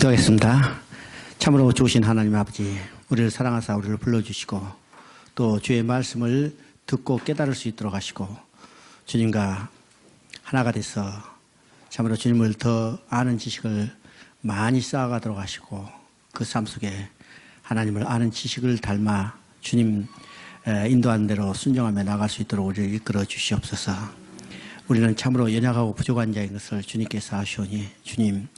기도하겠습니다. 참으로 좋으신 하나님 아버지, 우리를 사랑하사 우리를 불러주시고 또 주의 말씀을 듣고 깨달을 수 있도록 하시고 주님과 하나가 돼서 참으로 주님을 더 아는 지식을 많이 쌓아가도록 하시고 그 삶 속에 하나님을 아는 지식을 닮아 주님 인도하는 대로 순종하며 나갈 수 있도록 우리를 이끌어 주시옵소서. 우리는 참으로 연약하고 부족한 자인 것을 주님께서 아시오니 주님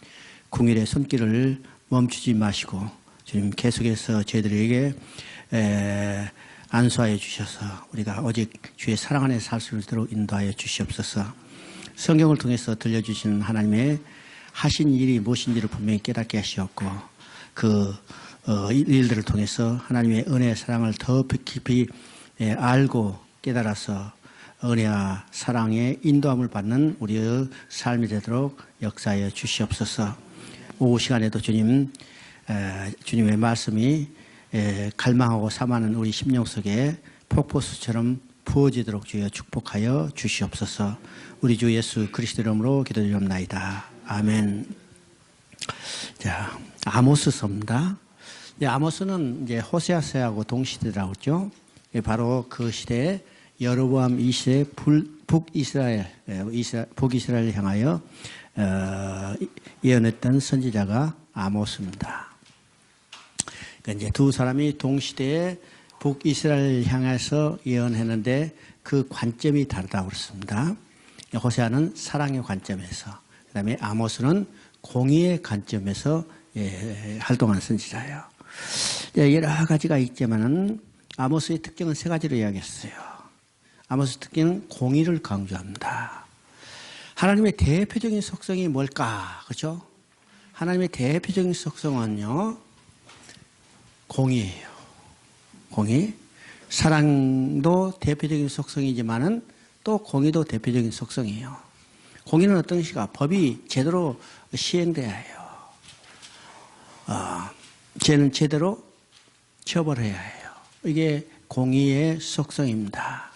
궁일의 손길을 멈추지 마시고 주님 계속해서 저희들에게 안수하여 주셔서 우리가 오직 주의 사랑 안에 살 수 있도록 인도하여 주시옵소서. 성경을 통해서 들려주신 하나님의 하신 일이 무엇인지를 분명히 깨닫게 하시었고 그 일들을 통해서 하나님의 은혜의 사랑을 더 깊이 알고 깨달아서 은혜와 사랑의 인도함을 받는 우리의 삶이 되도록 역사하여 주시옵소서. 오후 시간에도 주님의 말씀이 갈망하고 삼하는 우리 심령 속에 폭포수처럼 부어지도록 주여 축복하여 주시옵소서. 우리 주 예수 그리스도 이름으로 기도드리옵나이다. 아멘. 자, 아모스서입니다. 아모스는 이제 호세아서하고 동시대라고 했죠. 바로 그 시대에 여로보암 2세의 북이스라엘 향하여 예언했던 선지자가 아모스입니다. 그러니까 이제 두 사람이 동시대에 북이스라엘 향해서 예언했는데 그 관점이 다르다고 그랬습니다. 호세아는 사랑의 관점에서, 그 다음에 아모스는 공의의 관점에서 활동하는 선지자예요. 여러 가지가 있지만은 아모스의 특징은 세 가지로 이야기했어요. 아모스 특징은 공의를 강조합니다. 하나님의 대표적인 속성이 뭘까? 그렇죠? 하나님의 대표적인 속성은요, 공의예요. 공의. 사랑도 대표적인 속성이지만은 또 공의도 대표적인 속성이에요. 공의는 어떤 것인가? 법이 제대로 시행돼야 해요. 죄는 제대로 처벌해야 해요. 이게 공의의 속성입니다.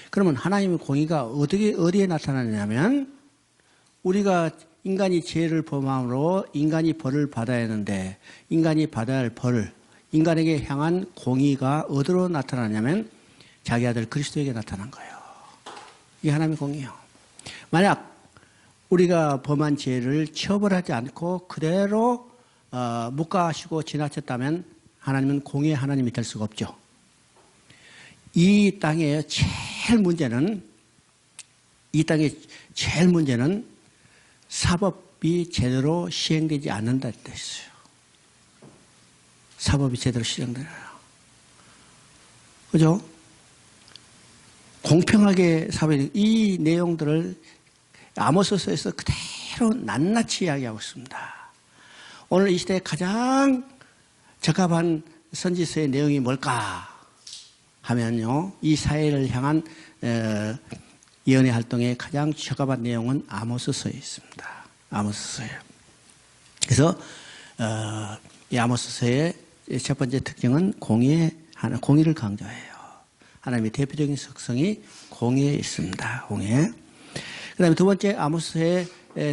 그러면 하나님의 공의가 어디에 나타나냐면 우리가 인간이 죄를 범함으로 인간이 벌을 받아야 하는데 인간이 받아야 할 벌을 인간에게 향한 공의가 어디로 나타나냐면 자기 아들 그리스도에게 나타난 거예요. 이게 하나님의 공의예요. 만약 우리가 범한 죄를 처벌하지 않고 그대로 묵과하시고 지나쳤다면 하나님은 공의의 하나님이 될 수가 없죠. 이 땅의 제일 문제는 사법이 제대로 시행되지 않는다는 뜻이에요. 사법이 제대로 시행되어요. 그죠? 공평하게 사법이, 이 내용들을 아모스서에서 그대로 낱낱이 이야기하고 있습니다. 오늘 이 시대에 가장 적합한 선지서의 내용이 뭘까 하면요, 이 사회를 향한 예언의 활동에 가장 적합한 내용은 아모스서에 있습니다. 아모스서예요. 그래서 이 아모스서의 첫 번째 특징은 공의를 강조해요. 하나님의 대표적인 속성이 공의에 있습니다. 공의. 그 다음에 두 번째 아모스서의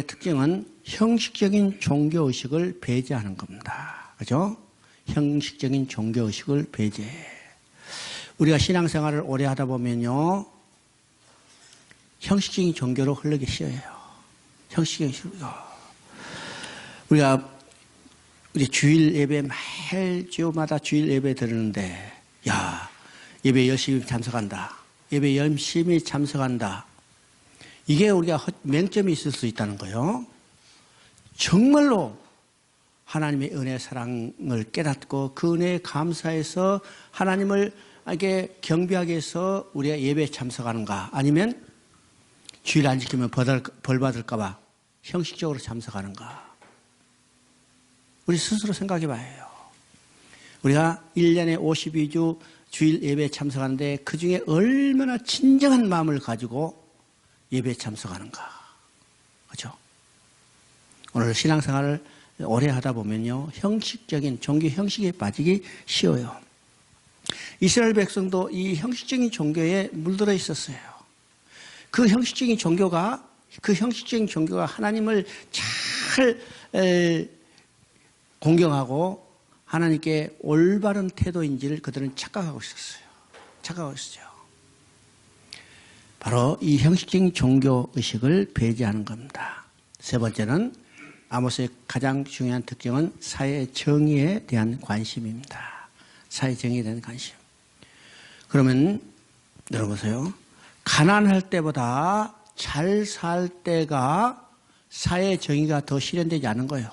특징은 형식적인 종교의식을 배제하는 겁니다. 그죠? 형식적인 종교의식을 배제해. 우리가 신앙생활을 오래 하다 보면요, 형식적인 종교로 흐르기 쉬워요. 형식적인 종교. 우리 주일 예배 매일 주마다 주일 예배 드리는데, 야, 예배 열심히 참석한다. 예배 열심히 참석한다. 이게 우리가 맹점이 있을 수 있다는 거예요. 정말로 하나님의 은혜 사랑을 깨닫고 그 은혜에 감사해서 하나님을 이렇게 경배하게 해서 우리가 예배에 참석하는가? 아니면 주일 안 지키면 벌 받을까 봐 형식적으로 참석하는가? 우리 스스로 생각해 봐야 해요. 우리가 1년에 52주 주일 예배에 참석하는데 그 중에 얼마나 진정한 마음을 가지고 예배에 참석하는가? 그렇죠? 오늘 신앙생활을 오래 하다 보면요, 형식적인 종교 형식에 빠지기 쉬워요. 이스라엘 백성도 이 형식적인 종교에 물들어 있었어요. 그 형식적인 종교가 하나님을 잘 공경하고 하나님께 올바른 태도인지를 그들은 착각하고 있었어요. 착각하고 있었죠. 바로 이 형식적인 종교의식을 배제하는 겁니다. 세 번째는 아모스의 가장 중요한 특징은 사회 정의에 대한 관심입니다. 사회 정의에 대한 관심. 그러면 여러분 보세요. 가난할 때보다 잘 살 때가 사회 정의가 더 실현되지 않은 거예요.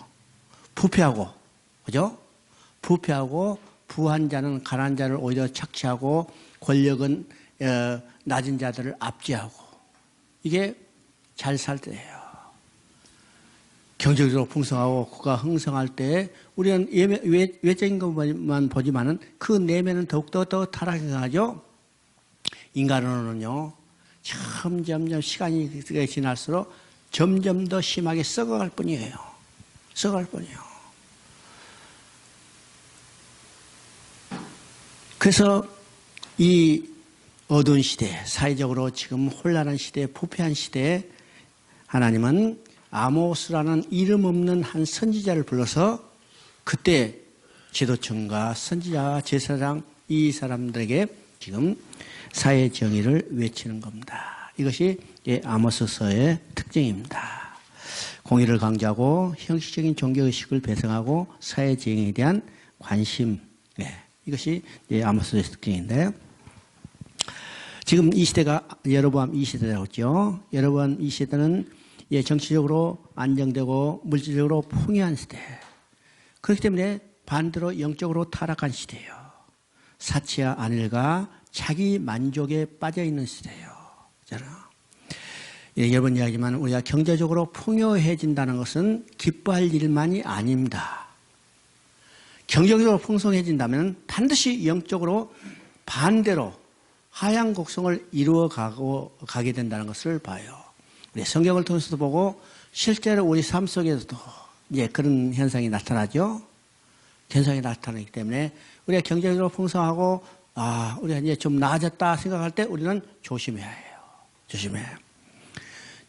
부패하고, 그죠? 부패하고 부한 자는 가난한 자를 오히려 착취하고 권력은 낮은 자들을 압제하고 이게 잘 살 때예요. 경제적으로 풍성하고 국가 흥성할 때 우리는 외적인 것만 보지만은 그 내면은 더욱더 타락해 가죠. 인간으로는요, 점점 시간이 지날수록 점점 더 심하게 썩어갈 뿐이에요. 썩어갈 뿐이에요. 그래서 이 어두운 시대, 사회적으로 지금 혼란한 시대, 부패한 시대에 하나님은 아모스라는 이름 없는 한 선지자를 불러서 그때 지도층과 선지자, 제사장 이 사람들에게 지금 사회 정의를 외치는 겁니다. 이것이 아모스서의 특징입니다. 공의를 강조하고 형식적인 종교의식을 배성하고 사회 정의에 대한 관심, 이것이 아모스의 특징인데 지금 이 시대가 여로보암 이 시대라고 했죠. 여로보암 이 시대는 정치적으로 안정되고 물질적으로 풍요한 시대. 그렇기 때문에 반대로 영적으로 타락한 시대예요. 사치와 안일과 자기 만족에 빠져있는 시대예요. 여러 번 이야기지만 우리가 경제적으로 풍요해진다는 것은 기뻐할 일만이 아닙니다. 경제적으로 풍성해진다면 반드시 영적으로 반대로 하향 곡성을 이루어 가게 된다는 것을 봐요. 우리 성경을 통해서도 보고 실제로 우리 삶 속에서도 이제 그런 현상이 나타나죠. 현상이 나타나기 때문에 우리가 경제적으로 풍성하고 우리가 이제 좀 나아졌다 생각할 때 우리는 조심해야 해요. 조심해.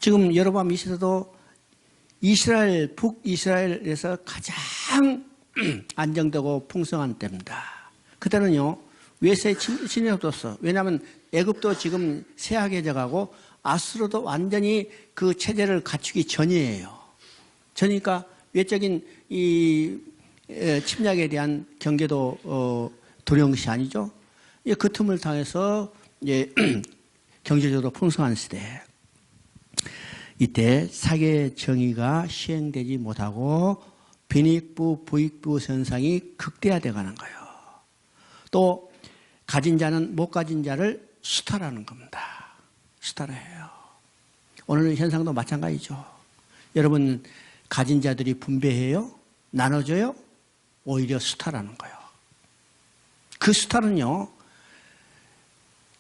지금 여로보암 이 시대도 이스라엘, 북이스라엘에서 가장 안정되고 풍성한 때입니다. 그때는요, 외세의 침입이 없었어. 왜냐하면 애굽도 지금 쇠하게져 가고 아수르도 완전히 그 체제를 갖추기 전이에요. 전이니까 외적인 이 침략에 대한 경계도 두려운 것이 아니죠. 그 틈을 당해서 이제 경제적으로 풍성한 시대. 이때 사회 정의가 시행되지 못하고 빈익부, 부익부 현상이 극대화되어 가는 거예요. 또 가진 자는 못 가진 자를 수탈하는 겁니다. 수탈해요. 오늘 현상도 마찬가지죠. 여러분 가진 자들이 분배해요? 나눠줘요? 오히려 수탈하는 거예요. 그 수탈은요,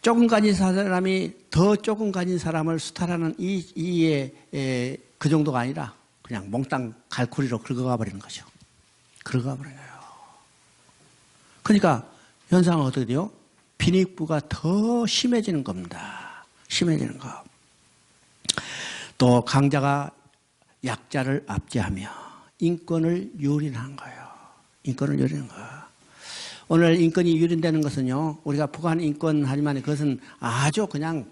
조금 가진 사람이 더 조금 가진 사람을 수탈하는 그 정도가 아니라 그냥 몽땅 갈쿠리로 긁어가 버리는 거죠. 긁어가 버려요. 그러니까 현상은 어떻게 돼요? 빈익부가 더 심해지는 겁니다. 심해지는 거. 또 강자가 약자를 압제하며 인권을 유린한 거예요. 인권을 유린한 거예요. 오늘 인권이 유린되는 것은요, 우리가 북한 인권 하지만 그것은 아주 그냥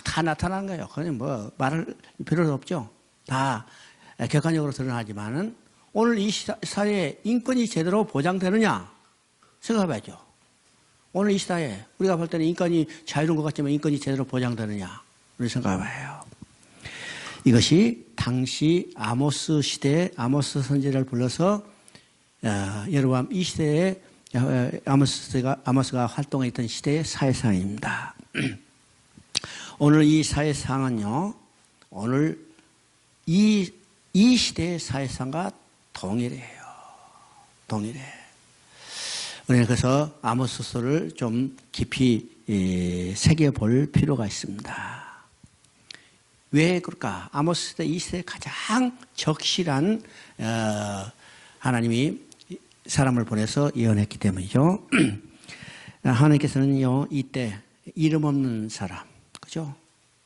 다 나타나는 거예요. 그냥 뭐 말할 필요도 없죠. 다 객관적으로 드러나지만은 오늘 이 사회에 인권이 제대로 보장되느냐 생각해봐야죠. 오늘 이 시대에 우리가 볼 때는 인권이 자유로운 것 같지만 인권이 제대로 보장되느냐 우리 생각해봐요. 이것이 당시 아모스 시대에 아모스 선지자를 불러서 여로보암 이 시대에 아모스가 활동했던 시대의 사회상입니다. 오늘 이 사회상은요, 오늘 이 시대의 사회상과 동일해요. 동일해. 우리는 그래서 아모스서를 좀 깊이 새겨볼 필요가 있습니다. 왜 그럴까? 아모스 시대, 이 시대에 가장 적실한 하나님이 사람을 보내서 예언했기 때문이죠. 하나님께서는요, 이때 이름 없는 사람, 그죠?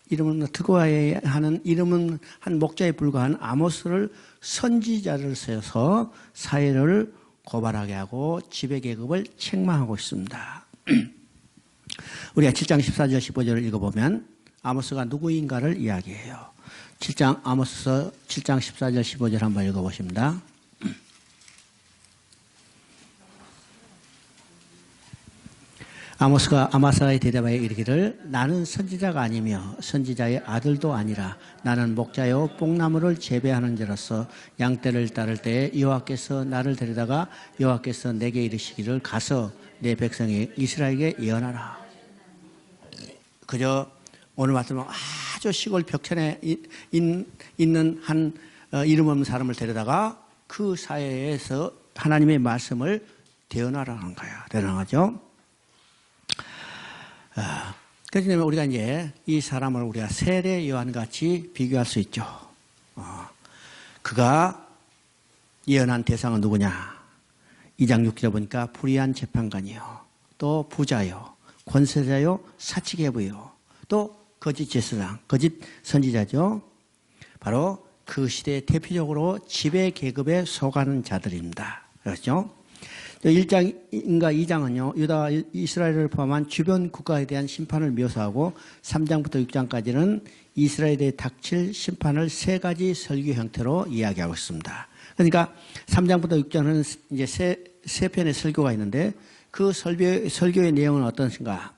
이름 없는 특고하에 하는 이름은 한 목자에 불과한 아모스를 선지자를 세워서 사회를 고발하게 하고 지배계급을 책망하고 있습니다. 우리가 7장 14절 15절을 읽어보면 아모스가 누구인가를 이야기해요. 아모스서 7장 14절 15절 한번 읽어보십니다. 아모스가 아마사에 대답하여 이르기를 나는 선지자가 아니며 선지자의 아들도 아니라 나는 목자요 뽕나무를 재배하는 자로서 양떼를 따를 때에 여호와께서 나를 데려다가 여호와께서 내게 이르시기를 가서 내 백성이 이스라엘에게 예언하라. 그저 오늘 말씀은 아주 시골 벽천에 있는 한 이름 없는 사람을 데려다가 그 사회에서 하나님의 말씀을 대언하라는 거야. 대언하죠. 그래서 우리가 이제 이 사람을 우리가 세례 요한같이 비교할 수 있죠. 그가 예언한 대상은 누구냐? 2장 6절에 보니까 불의한 재판관이요, 또 부자요, 권세자요, 사치개부요, 또 거짓 제사장, 거짓 선지자죠. 바로 그 시대에 대표적으로 지배 계급에 속하는 자들입니다. 그렇죠? 1장인가 2장은요, 유다 이스라엘을 포함한 주변 국가에 대한 심판을 묘사하고 3장부터 6장까지는 이스라엘에 대해 닥칠 심판을 세 가지 설교 형태로 이야기하고 있습니다. 그러니까 3장부터 6장은 이제 세 편의 설교가 있는데 그 설교의 내용은 어떠신가?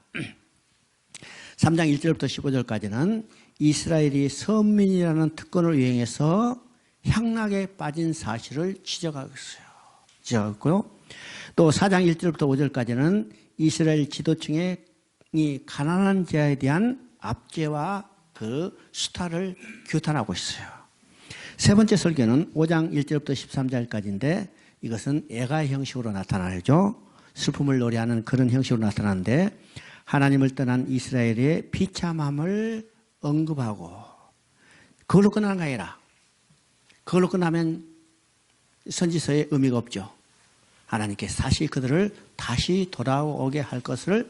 3장 1절부터 15절까지는 이스라엘이 선민이라는 특권을 이용해서 향락에 빠진 사실을 지적하고 있어요. 지적하고 있고요. 또 4장 1절부터 5절까지는 이스라엘 지도층의 이 가난한 자에 대한 압제와 그 수탈을 규탄하고 있어요. 세 번째 설교는 5장 1절부터 13절까지인데 이것은 애가 형식으로 나타나죠. 슬픔을 노래하는 그런 형식으로 나타나는데 하나님을 떠난 이스라엘의 비참함을 언급하고 그걸로 끝나는 게 아니라 그걸로 끝나면 선지서에 의미가 없죠. 하나님께서 다시 그들을 다시 돌아오게 할 것을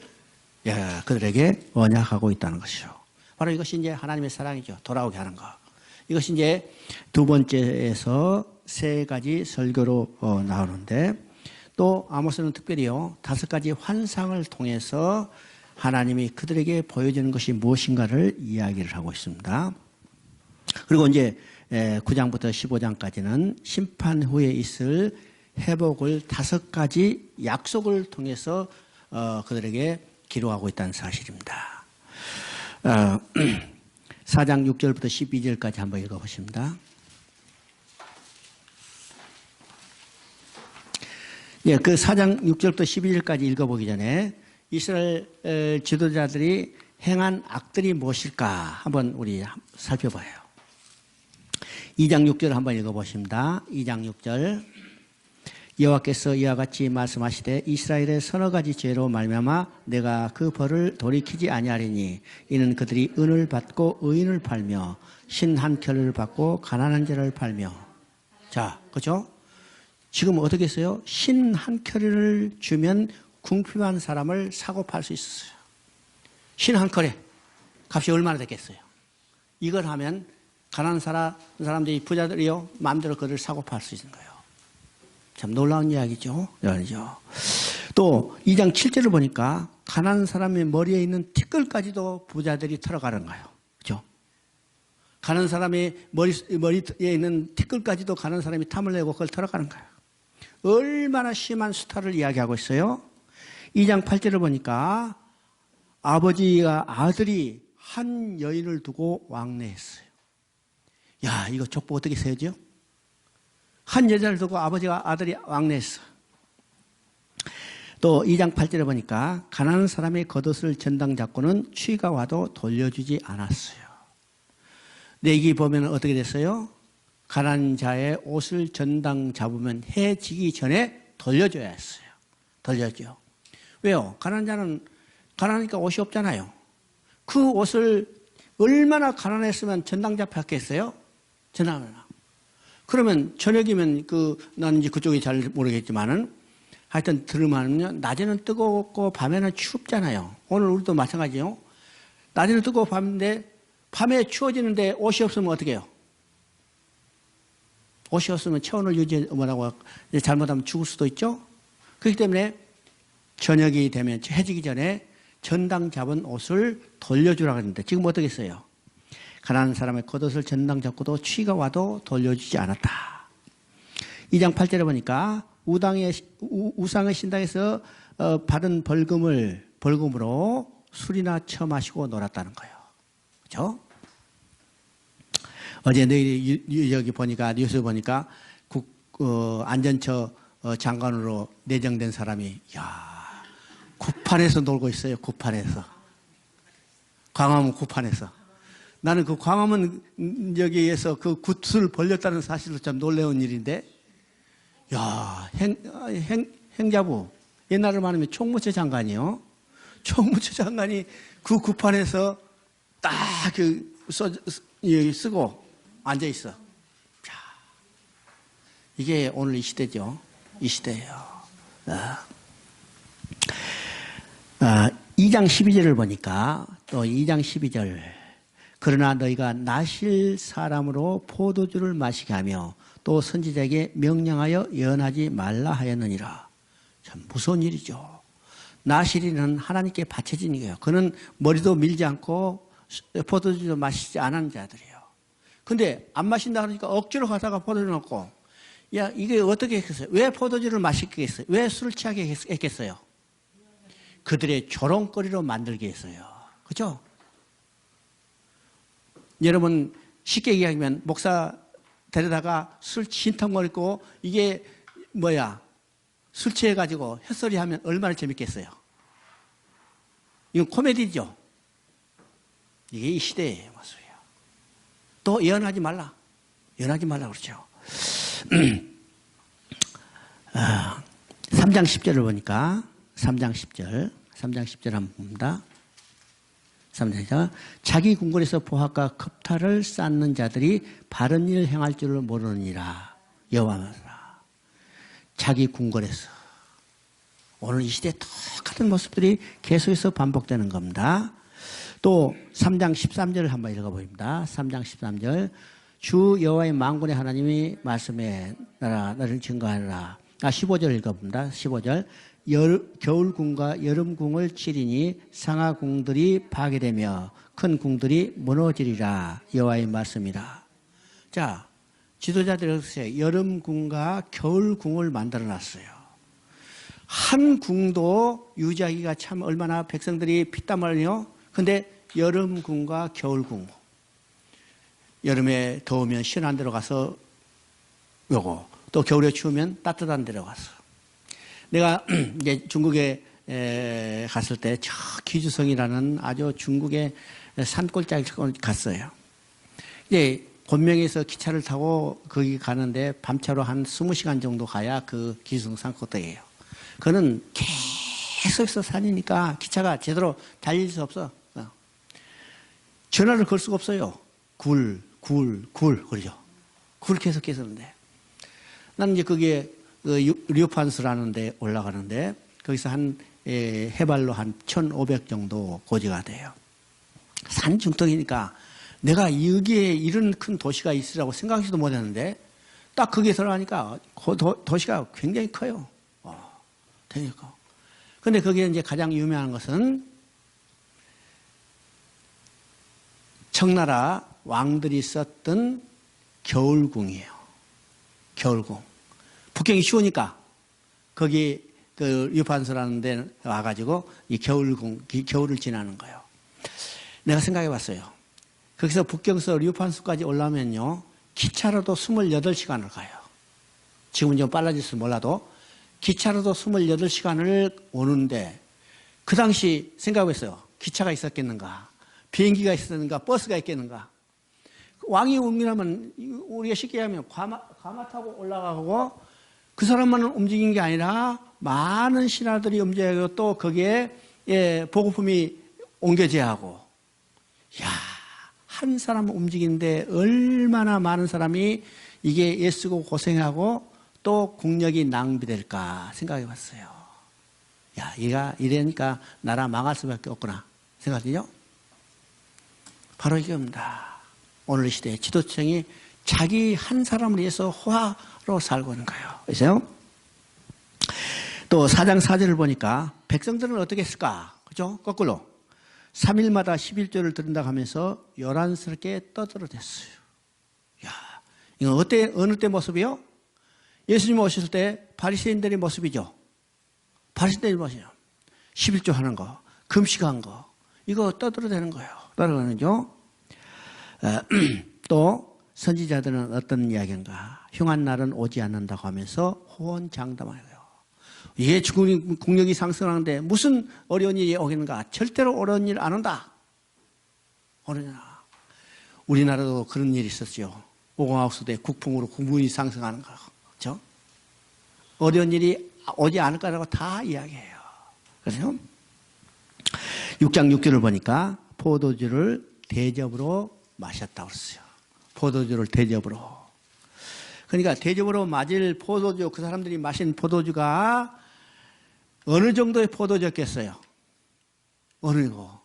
그들에게 언약하고 있다는 것이죠. 바로 이것이 이제 하나님의 사랑이죠. 돌아오게 하는 것. 이것이 이제 두 번째에서 세 가지 설교로 나오는데 또 아모스는 특별히요 5가지 환상을 통해서 하나님이 그들에게 보여주는 것이 무엇인가를 이야기를 하고 있습니다. 그리고 이제 9장부터 15장까지는 심판 후에 있을 회복을 5가지 약속을 통해서 그들에게 기록하고 있다는 사실입니다. 4장 6절부터 12절까지 한번 읽어보십니다. 예, 그 4장 6절부터 12절까지 읽어보기 전에 이스라엘 지도자들이 행한 악들이 무엇일까 한번 우리 살펴봐요. 2장 6절 한번 읽어보십니다. 2장 6절 여호와께서 이와 같이 말씀하시되 이스라엘의 서너 가지 죄로 말미암아 내가 그 벌을 돌이키지 아니하리니 이는 그들이 은을 받고 의인을 팔며 신 한 켤레를 받고 가난한 자를 팔며. 자, 그렇죠? 지금 어떻게 했어요? 신 한 켤레를 주면 궁핍한 사람을 사고 팔 수 있었어요. 신 한 켤레 값이 얼마나 됐겠어요? 이걸 하면 가난한 사람들이 부자들이요 마음대로 그를 사고 팔 수 있는 거예요. 참 놀라운 이야기죠. 또 2장 7절을 보니까 가난한 사람의 머리에 있는 티끌까지도 부자들이 털어가는 거예요. 그렇죠? 가난한 사람의 머리에 있는 티끌까지도 가난한 사람이 탐을 내고 그걸 털어가는 거예요. 얼마나 심한 수탈을 이야기하고 있어요. 2장 8절을 보니까 아들이 한 여인을 두고 왕래했어요. 야, 이거 족보 어떻게 세우죠? 한 여자를 두고 아들이 왕래했어. 또 2장 8절에 보니까 가난한 사람의 겉옷을 전당 잡고는 추위가 와도 돌려주지 않았어요. 내기 보면 어떻게 됐어요? 가난한 자의 옷을 전당 잡으면 해 지기 전에 돌려줘야 했어요. 돌려줘. 왜요? 가난한 자는 가난하니까 옷이 없잖아요. 그 옷을 얼마나 가난했으면 전당 잡혔겠어요? 전당을. 그러면 저녁이면 나는 이제 그쪽이 잘 모르겠지만은 하여튼 들으면요 낮에는 뜨겁고 밤에는 춥잖아요. 오늘 우리도 마찬가지요. 낮에는 뜨겁고 밤에 추워지는데 옷이 없으면 어떻게 해요? 옷이 없으면 체온을 유지하고 잘못하면 죽을 수도 있죠. 그렇기 때문에 저녁이 되면 해지기 전에 전당 잡은 옷을 돌려주라고 했는데 지금 어떻게 했어요? 가난한 사람의 겉옷을 전당 잡고도 추위가 와도 돌려주지 않았다. 2장 8절에 보니까 우상의 신당에서 받은 벌금으로 술이나 처마시고 놀았다는 거예요. 그렇죠? 어제 너희 여기 보니까 뉴스 보니까 안전처 장관으로 내정된 사람이 구판에서 놀고 있어요. 구판에서. 광화문 구판에서. 나는 그 광화문 여기에서 그 굿을 벌렸다는 사실로 참 놀라운 일인데, 행자부. 옛날로 말하면 총무처 장관이요. 총무처 장관이 그 구판에서 딱 쓰고 앉아있어. 이게 오늘 이 시대죠. 이 시대예요. 2장 12절을 보니까 또 2장 12절 그러나 너희가 나실 사람으로 포도주를 마시게 하며 또 선지자에게 명령하여 예언하지 말라 하였느니라. 참 무서운 일이죠. 나실이는 하나님께 바쳐진 이에요. 그는 머리도 밀지 않고 포도주도 마시지 않은 자들이에요. 근데 안 마신다 그러니까 억지로 가다가 포도주 넣고 이게 어떻게 했겠어요? 왜 포도주를 마시게 했어요? 왜 술을 취하게 했겠어요? 그들의 조롱거리로 만들게 했어요. 그렇죠? 여러분 쉽게 얘기하면 목사 데려다가 술 진탕 먹고 이게 술 취해가지고 헛소리 하면 얼마나 재밌겠어요? 이건 코미디죠. 이게 이 시대의 모습이에요. 또 예언하지 말라. 예언하지 말라 그러죠. 3장 10절을 보니까 3장 10절 한번 봅니다. 3장 자기 궁궐에서 보화과 겁탈을 쌓는 자들이 바른 일을 행할 줄을 모르느니라. 여호와라. 자기 궁궐에서 오늘 이 시대에 똑같은 모습들이 계속해서 반복되는 겁니다. 또 3장 13절을 한번 읽어봅니다. 3장 13절 주 여호와의 만군의 하나님이 말씀해 나를 증거하라. 15절 읽어봅니다. 15절 겨울궁과 여름궁을 치리니 상하궁들이 파괴되며 큰 궁들이 무너지리라. 여호와의 말씀이라. 자, 지도자들이 여름궁과 겨울궁을 만들어놨어요. 한 궁도 유지하기가 참 얼마나 백성들이 피땀 흘려요. 근데 여름궁과 겨울궁, 여름에 더우면 시원한 데로 가서 요거, 또 겨울에 추우면 따뜻한 데로 가서. 내가 이제 중국에 갔을 때 저 기주성이라는 아주 중국의 산골짜기를 갔어요. 이제 곤명에서 기차를 타고 거기 가는데 밤차로 한 20시간 정도 가야 그 기주성 산꼭대기예요. 그거는 계속해서 산이니까 기차가 제대로 달릴 수 없어. 전화를 걸 수가 없어요. 굴, 그러죠. 굴 계속해서 하는데. 나는 이제 거기에 류판스라는 데 올라가는데, 거기서 해발로 한 1,500 정도 고지가 돼요. 산 중턱이니까 내가 여기에 이런 큰 도시가 있으라고 생각하지도 못했는데, 딱 거기에 들어가니까 그 도시가 굉장히 커요. 되게 커. 근데 거기에 이제 가장 유명한 것은 청나라 왕들이 썼던 겨울궁이에요. 겨울궁. 북경이 추우니까 거기 그 유판소라는 데 와가지고 이 겨울궁, 겨울을 지나는 거예요. 내가 생각해 봤어요. 거기서 북경서 류판수까지 올라오면요, 기차로도 28시간을 가요. 지금은 좀 빨라질지 몰라도 기차로도 28시간을 오는데, 그 당시 생각했어요. 기차가 있었겠는가? 비행기가 있었는가? 버스가 있겠는가? 왕이 옮기려면 우리가 쉽게 하면 과마 타고 올라가고, 그 사람만 움직인 게 아니라 많은 신하들이 움직이고 또 거기에 보급품이 옮겨져야 하고, 한 사람 움직이는데 얼마나 많은 사람이 이게 애쓰고 고생하고 또 국력이 낭비될까 생각해 봤어요. 얘가 이러니까 나라 망할 수밖에 없구나 생각하죠? 바로 이겁니다. 오늘 이 시대에 지도층이 자기 한 사람을 위해서 호화로 살고 있는 거예요. 그래서 또 4장 4절을 보니까 백성들은 어떻게 했을까? 그죠? 거꾸로 3일마다 11조를 드린다고 하면서 요란스럽게 떠들어댔어요. 야, 이건 어느 때 모습이요? 예수님 오셨을 때 바리새인들의 모습이죠. 바리새인들의 모습이요. 11조 하는 거, 금식한 거, 이거 떠들어대는 거예요. 떠들어대는죠. 또 선지자들은 어떤 이야기인가? 흉한 날은 오지 않는다고 하면서 호언장담하여요. 이게 국력이 상승하는데 무슨 어려운 일이 오겠는가? 절대로 어려운 일 안 온다. 우리나라도 그런 일이 있었죠. 오공화국 때 국풍으로 국문이 상승하는 거. 그렇죠? 어려운 일이 오지 않을 거라고 다 이야기해요. 그래서 6장 6절을 보니까 포도주를 대접으로 마셨다고 그랬어요. 포도주를 대접으로. 그러니까 대접으로 마실 포도주, 그 사람들이 마신 포도주가 어느 정도의 포도주였겠어요? 어느 거.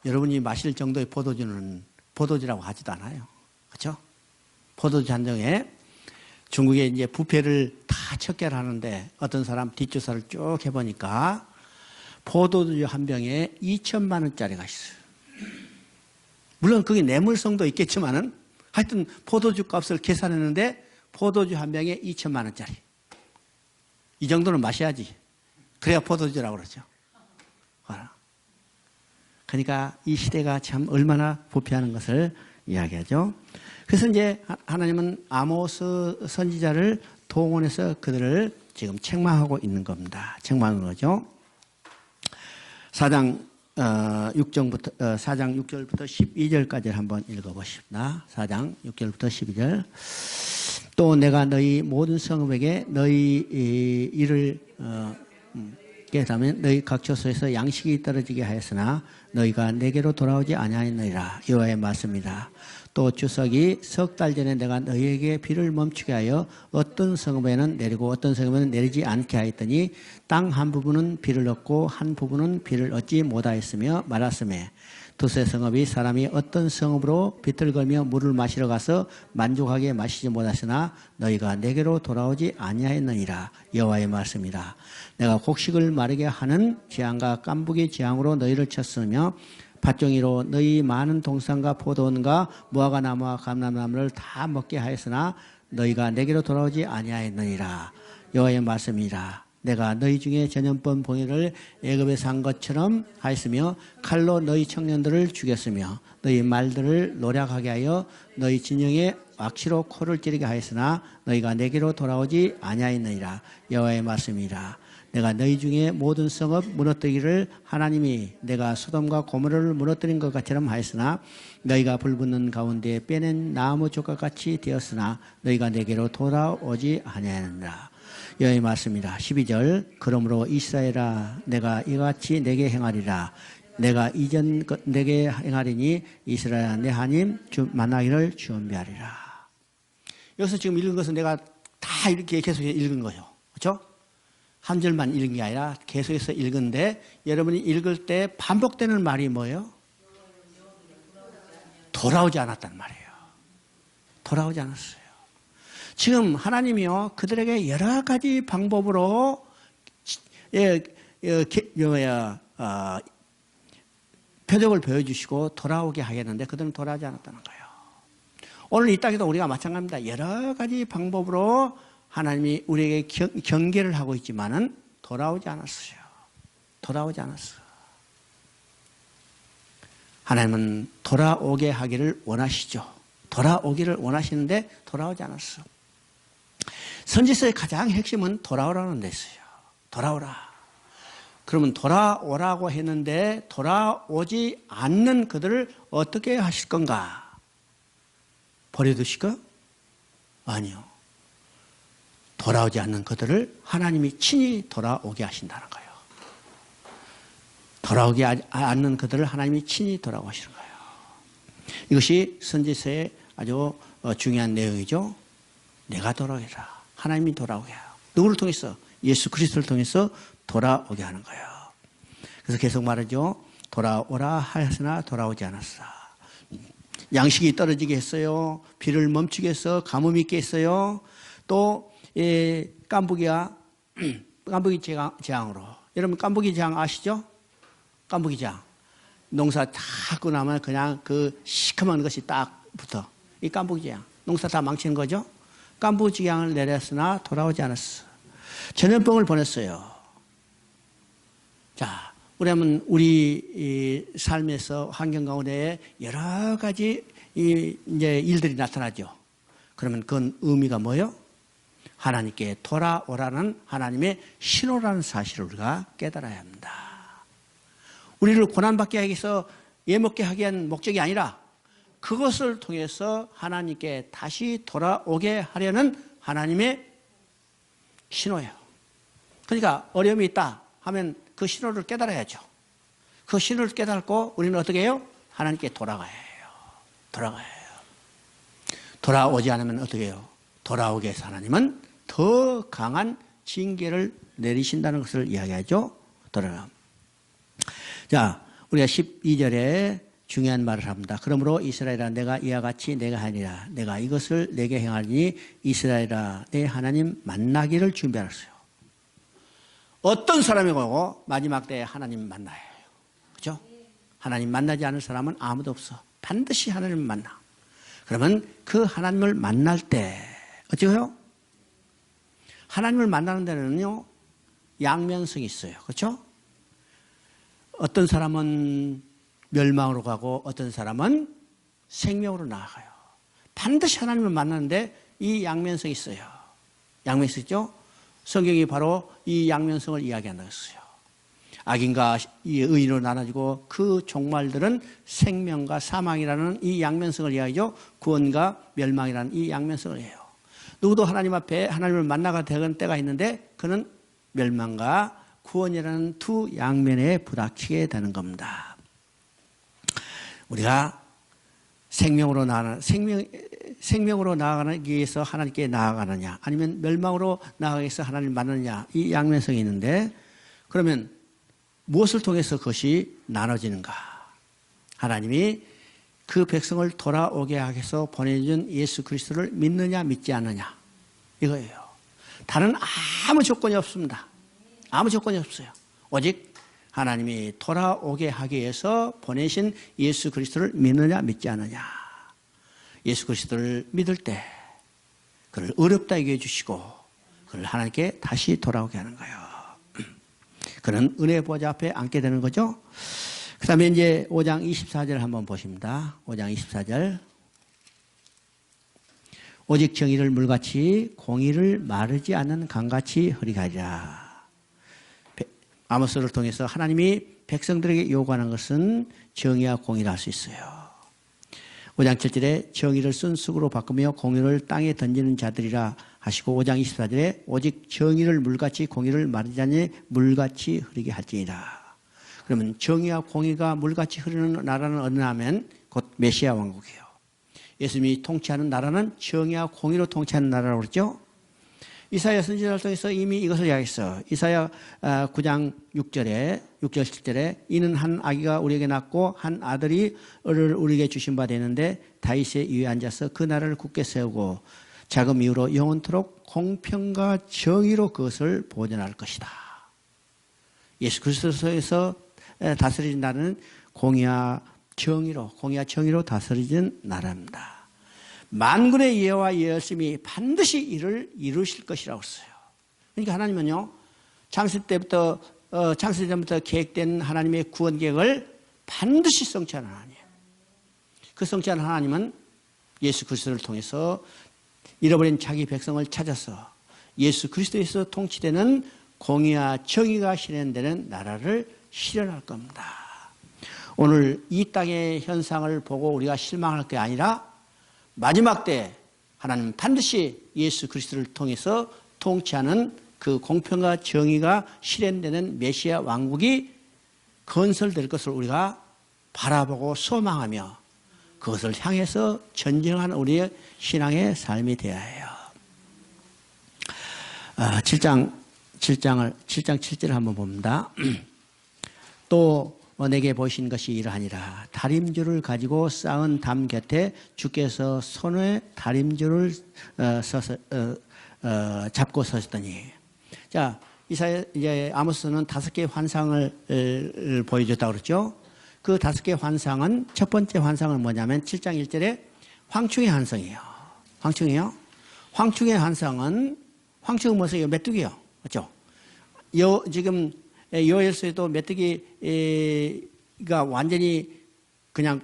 여러분이 마실 정도의 포도주는 포도주라고 하지도 않아요. 그렇죠? 포도주 한정에 중국에 이제 부패를 다 척결 하는데 어떤 사람 뒷조사를 쭉 해보니까 포도주 한 병에 2천만 원짜리가 있어요. 물론 그게 뇌물성도 있겠지만은 하여튼 포도주 값을 계산했는데 포도주 한 병에 2천만 원짜리. 이 정도는 마셔야지. 그래야 포도주라고 그러죠. 그러니까 이 시대가 참 얼마나 부패하는 것을 이야기하죠. 그래서 이제 하나님은 아모스 선지자를 동원해서 그들을 지금 책망하고 있는 겁니다. 책망하는 거죠. 4장 6절부터 12절까지를 한번 읽어보십니다. 4장 6절부터 12절. 또 내가 너희 모든 성읍에게 너희 일을 깨닫으면 너희 각 처소에서 양식이 떨어지게 하였으나 너희가 내게로 돌아오지 아니하였느니라. 여호와의 말씀이다. 또 주석이 석 달 전에 내가 너희에게 비를 멈추게 하여 어떤 성읍에는 내리고 어떤 성읍에는 내리지 않게 하였더니 땅 한 부분은 비를 얻고 한 부분은 비를 얻지 못하였으며 말았으며 두세 성읍이 사람이 어떤 성읍으로 비틀거며 물을 마시러 가서 만족하게 마시지 못하시나 너희가 내게로 돌아오지 아니하였느니라. 여호와의 말씀이다. 내가 곡식을 마르게 하는 재앙과 깐부기 재앙으로 너희를 쳤으며 밭종이로 너희 많은 동산과 포도원과 무화과 나무와 감람나무를 다 먹게 하였으나 너희가 내게로 돌아오지 아니하였느니라. 여호와의 말씀이라. 내가 너희 중에 전염병 봉해를 애굽에 산 것처럼 하였으며 칼로 너희 청년들을 죽였으며 너희 말들을 노략하게 하여 너희 진영에 악시로 코를 찌르게 하였으나 너희가 내게로 돌아오지 아니하였느니라. 여호와의 말씀이라. 내가 너희 중에 모든 성읍 무너뜨리기를 하나님이 내가 소돔과 고모라를 무너뜨린 것 같처럼 하였으나 너희가 불붙는 가운데 빼낸 나무 조각같이 되었으나 너희가 내게로 돌아오지 아니하였느니라. 여호와의 말씀이라. 12절. 그러므로 이스라엘아 내가 이같이 내게 행하리라. 내가 이전 내게 행하리니 이스라엘아 내 하나님 만나기를 준비하리라. 여기서 지금 읽은 것은 내가 다 이렇게 계속 읽은 거예요. 그렇죠? 한 절만 읽은 게 아니라 계속해서 읽은데 여러분이 읽을 때 반복되는 말이 뭐예요? 돌아오지 않았단 말이에요. 돌아오지 않았어요. 지금 하나님이요 그들에게 여러 가지 방법으로 표적을 보여주시고 돌아오게 하겠는데 그들은 돌아오지 않았다는 거예요. 오늘 이 땅에도 우리가 마찬가지입니다. 여러 가지 방법으로 하나님이 우리에게 경계를 하고 있지만은 돌아오지 않았어요. 돌아오지 않았어요. 하나님은 돌아오게 하기를 원하시죠. 돌아오기를 원하시는데 돌아오지 않았어요. 선지서의 가장 핵심은 돌아오라는 데 있어요. 돌아오라. 그러면 돌아오라고 했는데 돌아오지 않는 그들을 어떻게 하실 건가? 버려두실까? 아니요. 돌아오지 않는 그들을 하나님이 친히 돌아오게 하신다는 거예요. 돌아오지 않는 그들을 하나님이 친히 돌아오시는 거예요. 이것이 선지서의 아주 중요한 내용이죠. 내가 돌아오게라. 하나님이 돌아오게 해요. 누구를 통해서? 예수 그리스도를 통해서 돌아오게 하는 거예요. 그래서 계속 말하죠. 돌아오라 하였으나 돌아오지 않았어. 양식이 떨어지게 했어요. 비를 멈추게 해서 가뭄이 있게 했어요. 또 깐부기가 깐부기 재앙으로. 여러분 깐부기 재앙 아시죠? 깐부기 재앙. 농사 다 하고 나면 그냥 그 시커먼 것이 딱 붙어. 이 깐부기 재앙. 농사 다 망치는 거죠. 깐부기 재앙을 내렸으나 돌아오지 않았어. 전염병을 보냈어요. 자, 그러면 우리 삶에서 환경 가운데 여러 가지 이제 일들이 나타나죠. 그러면 그건 의미가 뭐예요? 하나님께 돌아오라는 하나님의 신호라는 사실을 우리가 깨달아야 합니다. 우리를 고난받게 하기 위해서 예먹게 하기 위한 목적이 아니라 그것을 통해서 하나님께 다시 돌아오게 하려는 하나님의 신호예요. 그러니까 어려움이 있다 하면 그 신호를 깨달아야죠. 그 신호를 깨닫고 우리는 어떻게 해요? 하나님께 돌아가야 해요. 돌아가야 해요. 돌아오지 않으면 어떻게 해요? 돌아오게 해서 하나님은 더 강한 징계를 내리신다는 것을 이야기하죠. 돌아가. 자, 우리가 12절에 중요한 말을 합니다. 그러므로 이스라엘아 내가 이와 같이 내가 하니라. 내가 이것을 내게 행하니 이스라엘아 내 하나님 만나기를 준비하였어요. 어떤 사람이 오고 마지막 때에 하나님 만나야 해요. 그렇죠? 하나님 만나지 않을 사람은 아무도 없어. 반드시 하나님을 만나. 그러면 그 하나님을 만날 때 어찌해요? 하나님을 만나는 데는요 양면성이 있어요. 그렇죠? 어떤 사람은 멸망으로 가고 어떤 사람은 생명으로 나아가요. 반드시 하나님을 만나는데 이 양면성이 있어요. 양면성 있죠? 성경이 바로 이 양면성을 이야기한다고 했어요. 악인과 의인으로 나눠지고 그 종말들은 생명과 사망이라는 이 양면성을 이야기하죠. 구원과 멸망이라는 이 양면성을 해요. 누구도 하나님 앞에 하나님을 만나가 되는 때가 있는데 그는 멸망과 구원이라는 두 양면에 부닥치게 되는 겁니다. 우리가 생명으로 나아가기 위해서 하나님께 나아가느냐 아니면 멸망으로 나아가기 위해서 하나님을 만나느냐 이 양면성이 있는데 그러면 무엇을 통해서 그것이 나눠지는가? 하나님이 그 백성을 돌아오게 하기 위해서 보내준 예수 그리스도를 믿느냐 믿지 않느냐 이거예요. 다른 아무 조건이 없습니다. 아무 조건이 없어요. 오직 하나님이 돌아오게 하기 위해서 보내신 예수 그리스도를 믿느냐 믿지 않느냐. 예수 그리스도를 믿을 때 그를 어렵다 얘기해 주시고 그를 하나님께 다시 돌아오게 하는 거예요. 그는 은혜 보좌 앞에 앉게 되는 거죠. 그 다음에 이제 5장 24절 한번 보십니다. 5장 24절. 오직 정의를 물같이 공의를 마르지 않는 강같이 흐리가리라. 아모스를 통해서 하나님이 백성들에게 요구하는 것은 정의와 공의를 할 수 있어요. 5장 7절에 정의를 쓴 쑥으로 바꾸며 공의를 땅에 던지는 자들이라 하시고 5장 24절에 오직 정의를 물같이 공의를 마르지 않니 물같이 흐르게 할지니라. 그러면 정의와 공의가 물같이 흐르는 나라는 어느 나라면 곧 메시아 왕국이에요. 예수님이 통치하는 나라는 정의와 공의로 통치하는 나라라고 그랬죠. 이사야 선지자를 통해서 이미 이것을 이야기했어요. 이사야 9장 6절 7절에 이는 한 아기가 우리에게 낳고 한 아들이 우리에게 주신 바 되는데 다윗의 위에 앉아서 그 나라를 굳게 세우고 자금 이후로 영원토록 공평과 정의로 그것을 보존할 것이다. 예수 그리스도에서 다스리는 나라는 공의와 정의로 다스리는 나라입니다. 만군의 여호와 여호심이 반드시 이를 이루실 것이라고 했어요. 그러니까 하나님은요 창세 때부터 창세 전부터 계획된 하나님의 구원 계획을 반드시 성취하는 하나님이에요. 그 성취하는 하나님은 예수 그리스도를 통해서 잃어버린 자기 백성을 찾아서 예수 그리스도에서 통치되는 공의와 정의가 실현되는 나라를 실현할 겁니다. 오늘 이 땅의 현상을 보고 우리가 실망할 게 아니라 마지막 때 하나님은 반드시 예수 그리스도를 통해서 통치하는 그 공평과 정의가 실현되는 메시아 왕국이 건설될 것을 우리가 바라보고 소망하며 그것을 향해서 전쟁하는 우리의 신앙의 삶이 되어야 해요. 7장 7절 한번 봅니다. 또 내게 보이신 것이 이러하니라. 다림줄을 가지고 쌓은 담 곁에 주께서 손에 다림줄을 잡고 서셨더니. 자, 이제 아모스는 5개의 환상을 보여줬다고 그랬죠. 그 5개의 환상은, 첫 번째 환상은 뭐냐면 7장 1절에 황충의 환상이에요. 황충이요. 황충의 환상은, 황충은 무엇이에요? 메뚜기요. 그렇죠? 지금 요엘서에도 메뚜기가 완전히 그냥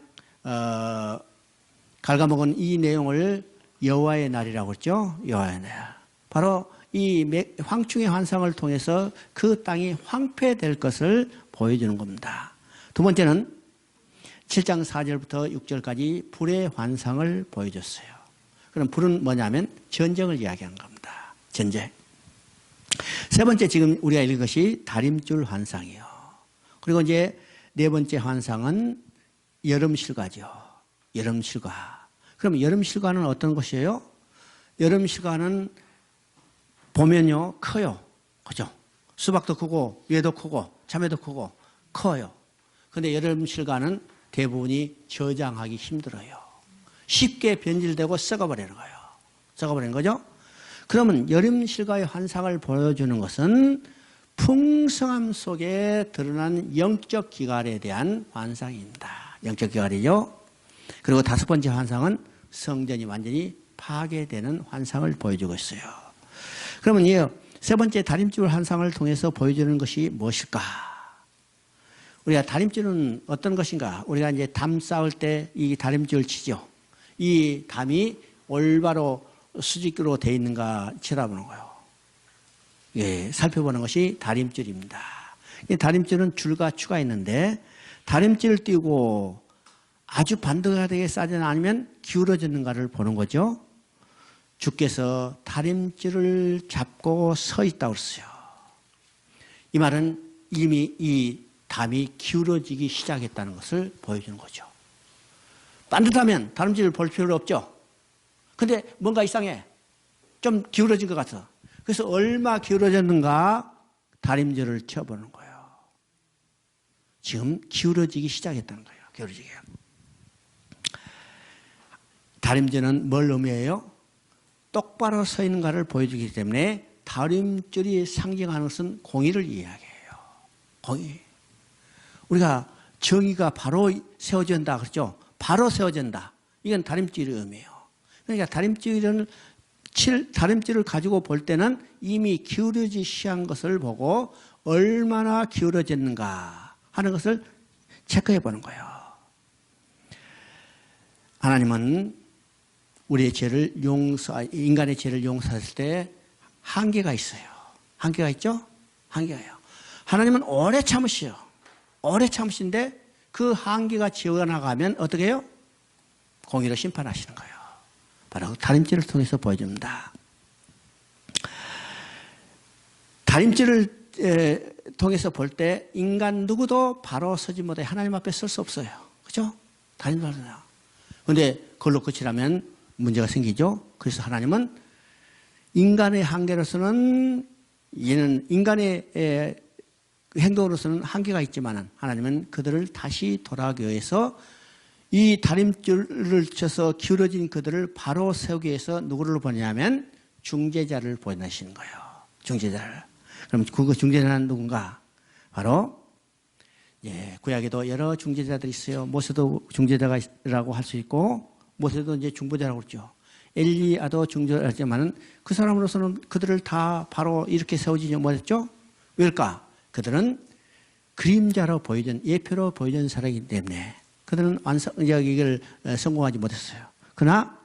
갉아먹은 이 내용을 여호와의 날이라고 그랬죠. 여호와의 날. 바로 이 황충의 환상을 통해서 그 땅이 황폐될 것을 보여주는 겁니다. 두 번째는 7장 4절부터 6절까지 불의 환상을 보여줬어요. 그럼 불은 뭐냐면 전쟁을 이야기하는 겁니다. 전쟁. 세 번째 지금 우리가 읽은 것이 다림줄 환상이요. 그리고 이제 네 번째 환상은 여름실과죠. 여름실과. 그럼 여름실과는 어떤 것이에요? 여름실과는 보면요, 커요. 그죠? 수박도 크고, 얘도 크고, 참외도 크고, 커요. 근데 여름실과는 대부분이 저장하기 힘들어요. 쉽게 변질되고 썩어버리는 거예요. 썩어버리는 거죠? 그러면 여름실과의 환상을 보여주는 것은 풍성함 속에 드러난 영적 기갈에 대한 환상입니다. 영적 기갈이죠. 그리고 5번째 환상은 성전이 완전히 파괴되는 환상을 보여주고 있어요. 그러면 이 세 번째 다림줄 환상을 통해서 보여주는 것이 무엇일까? 우리가 다림줄은 어떤 것인가? 우리가 이제 담 쌓을 때 이 다림줄 치죠. 이 담이 올바로 수직으로 되어 있는가 쳐다보는 거예요. 예, 살펴보는 것이 다림줄입니다. 이 다림줄은 줄과 추가 있는데 다림줄을 띄우고 아주 반듯하게 쌓지 않으면 기울어지는가를 보는 거죠. 주께서 다림줄을 잡고 서 있다고 그랬어요. 이 말은 이미 이 담이 기울어지기 시작했다는 것을 보여주는 거죠. 반듯하면 다림줄을 볼 필요 없죠. 근데 뭔가 이상해. 좀 기울어진 것 같아. 그래서 얼마 기울어졌는가 다림줄을 쳐보는 거예요. 지금 기울어지기 시작했다는 거예요. 기울어지게. 다림줄은 뭘 의미해요? 똑바로 서 있는가를 보여주기 때문에 다림줄이 상징하는 것은 공의를 이야기해요. 공의. 우리가 정의가 바로 세워진다 그렇죠? 바로 세워진다. 이건 다림줄의 의미예요. 그러니까 다림줄을 가지고 볼 때는 이미 기울어지기 시작한 것을 보고 얼마나 기울어졌는가 하는 것을 체크해 보는 거예요. 하나님은 우리의 죄를 인간의 죄를 용서했을 때 한계가 있어요. 한계가 있죠? 한계가요. 하나님은 오래 참으셔요. 오래 참으신데 그 한계가 지어나가면 어떻게 해요? 공의로 심판하시는 거예요. 바로 다림줄을 통해서 보여줍니다. 다림줄을 통해서 볼 때 인간 누구도 바로 서지 못해 하나님 앞에 설 수 없어요. 그렇죠? 다림줄. 그런데 그걸로 끝이라면 문제가 생기죠. 그래서 하나님은 인간의 한계로서는 얘는 인간의 행동으로서는 한계가 있지만 하나님은 그들을 다시 돌아오기 위해서 이 다림줄을 쳐서 기울어진 그들을 바로 세우기 위해서 누구를 보내냐면 중재자를 보내시는 거예요. 중재자를. 그럼 그 중재자는 누군가? 바로 구약에도 여러 중재자들이 있어요. 모세도 중재자라고 할 수 있고 모세도 이제 중보자라고 그러죠. 엘리야도 중재자지만은 그 사람으로서는 그들을 다 바로 이렇게 세우지 못했죠. 왜일까? 그들은 그림자로 보여준 예표로 보여준 사람이기 때문에 그들은 이걸 성공하지 못했어요. 그러나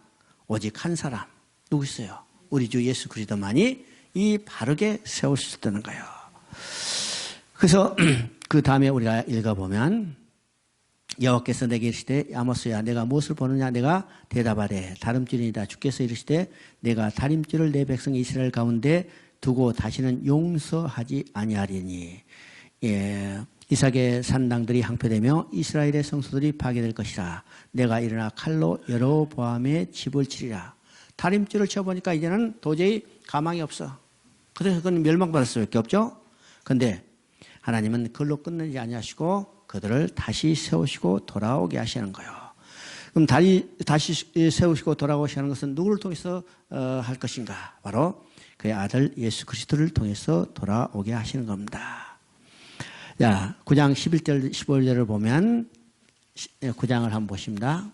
오직 한 사람 누구 있어요? 우리 주 예수 그리스도만이 이 바르게 세울 수 있다는 거예요. 그래서 그 다음에 우리가 읽어보면 여호와께서 내게 이르시되 아모스야 내가 무엇을 보느냐 내가 대답하되 다림줄이니이다. 주께서 이르시되 내가 다림줄을 내 백성 이스라엘 가운데 두고 다시는 용서하지 아니하리니 이삭의 산당들이 항폐되며 이스라엘의 성소들이 파괴될 것이라. 내가 일어나 칼로 여로보암의 집을 치리라. 다림줄을 쳐보니까 이제는 도저히 가망이 없어. 그래서 그건 멸망받을 수밖에 없죠. 그런데 하나님은 그걸로 끝내지 아니하시고 그들을 다시 세우시고 돌아오게 하시는 거예요. 그럼 다시 세우시고 돌아오게 하는 것은 누구를 통해서 할 것인가? 바로 그의 아들 예수 그리스도를 통해서 돌아오게 하시는 겁니다. 자, 9장 11절 15절을 보면 9장을 한번 보십니다.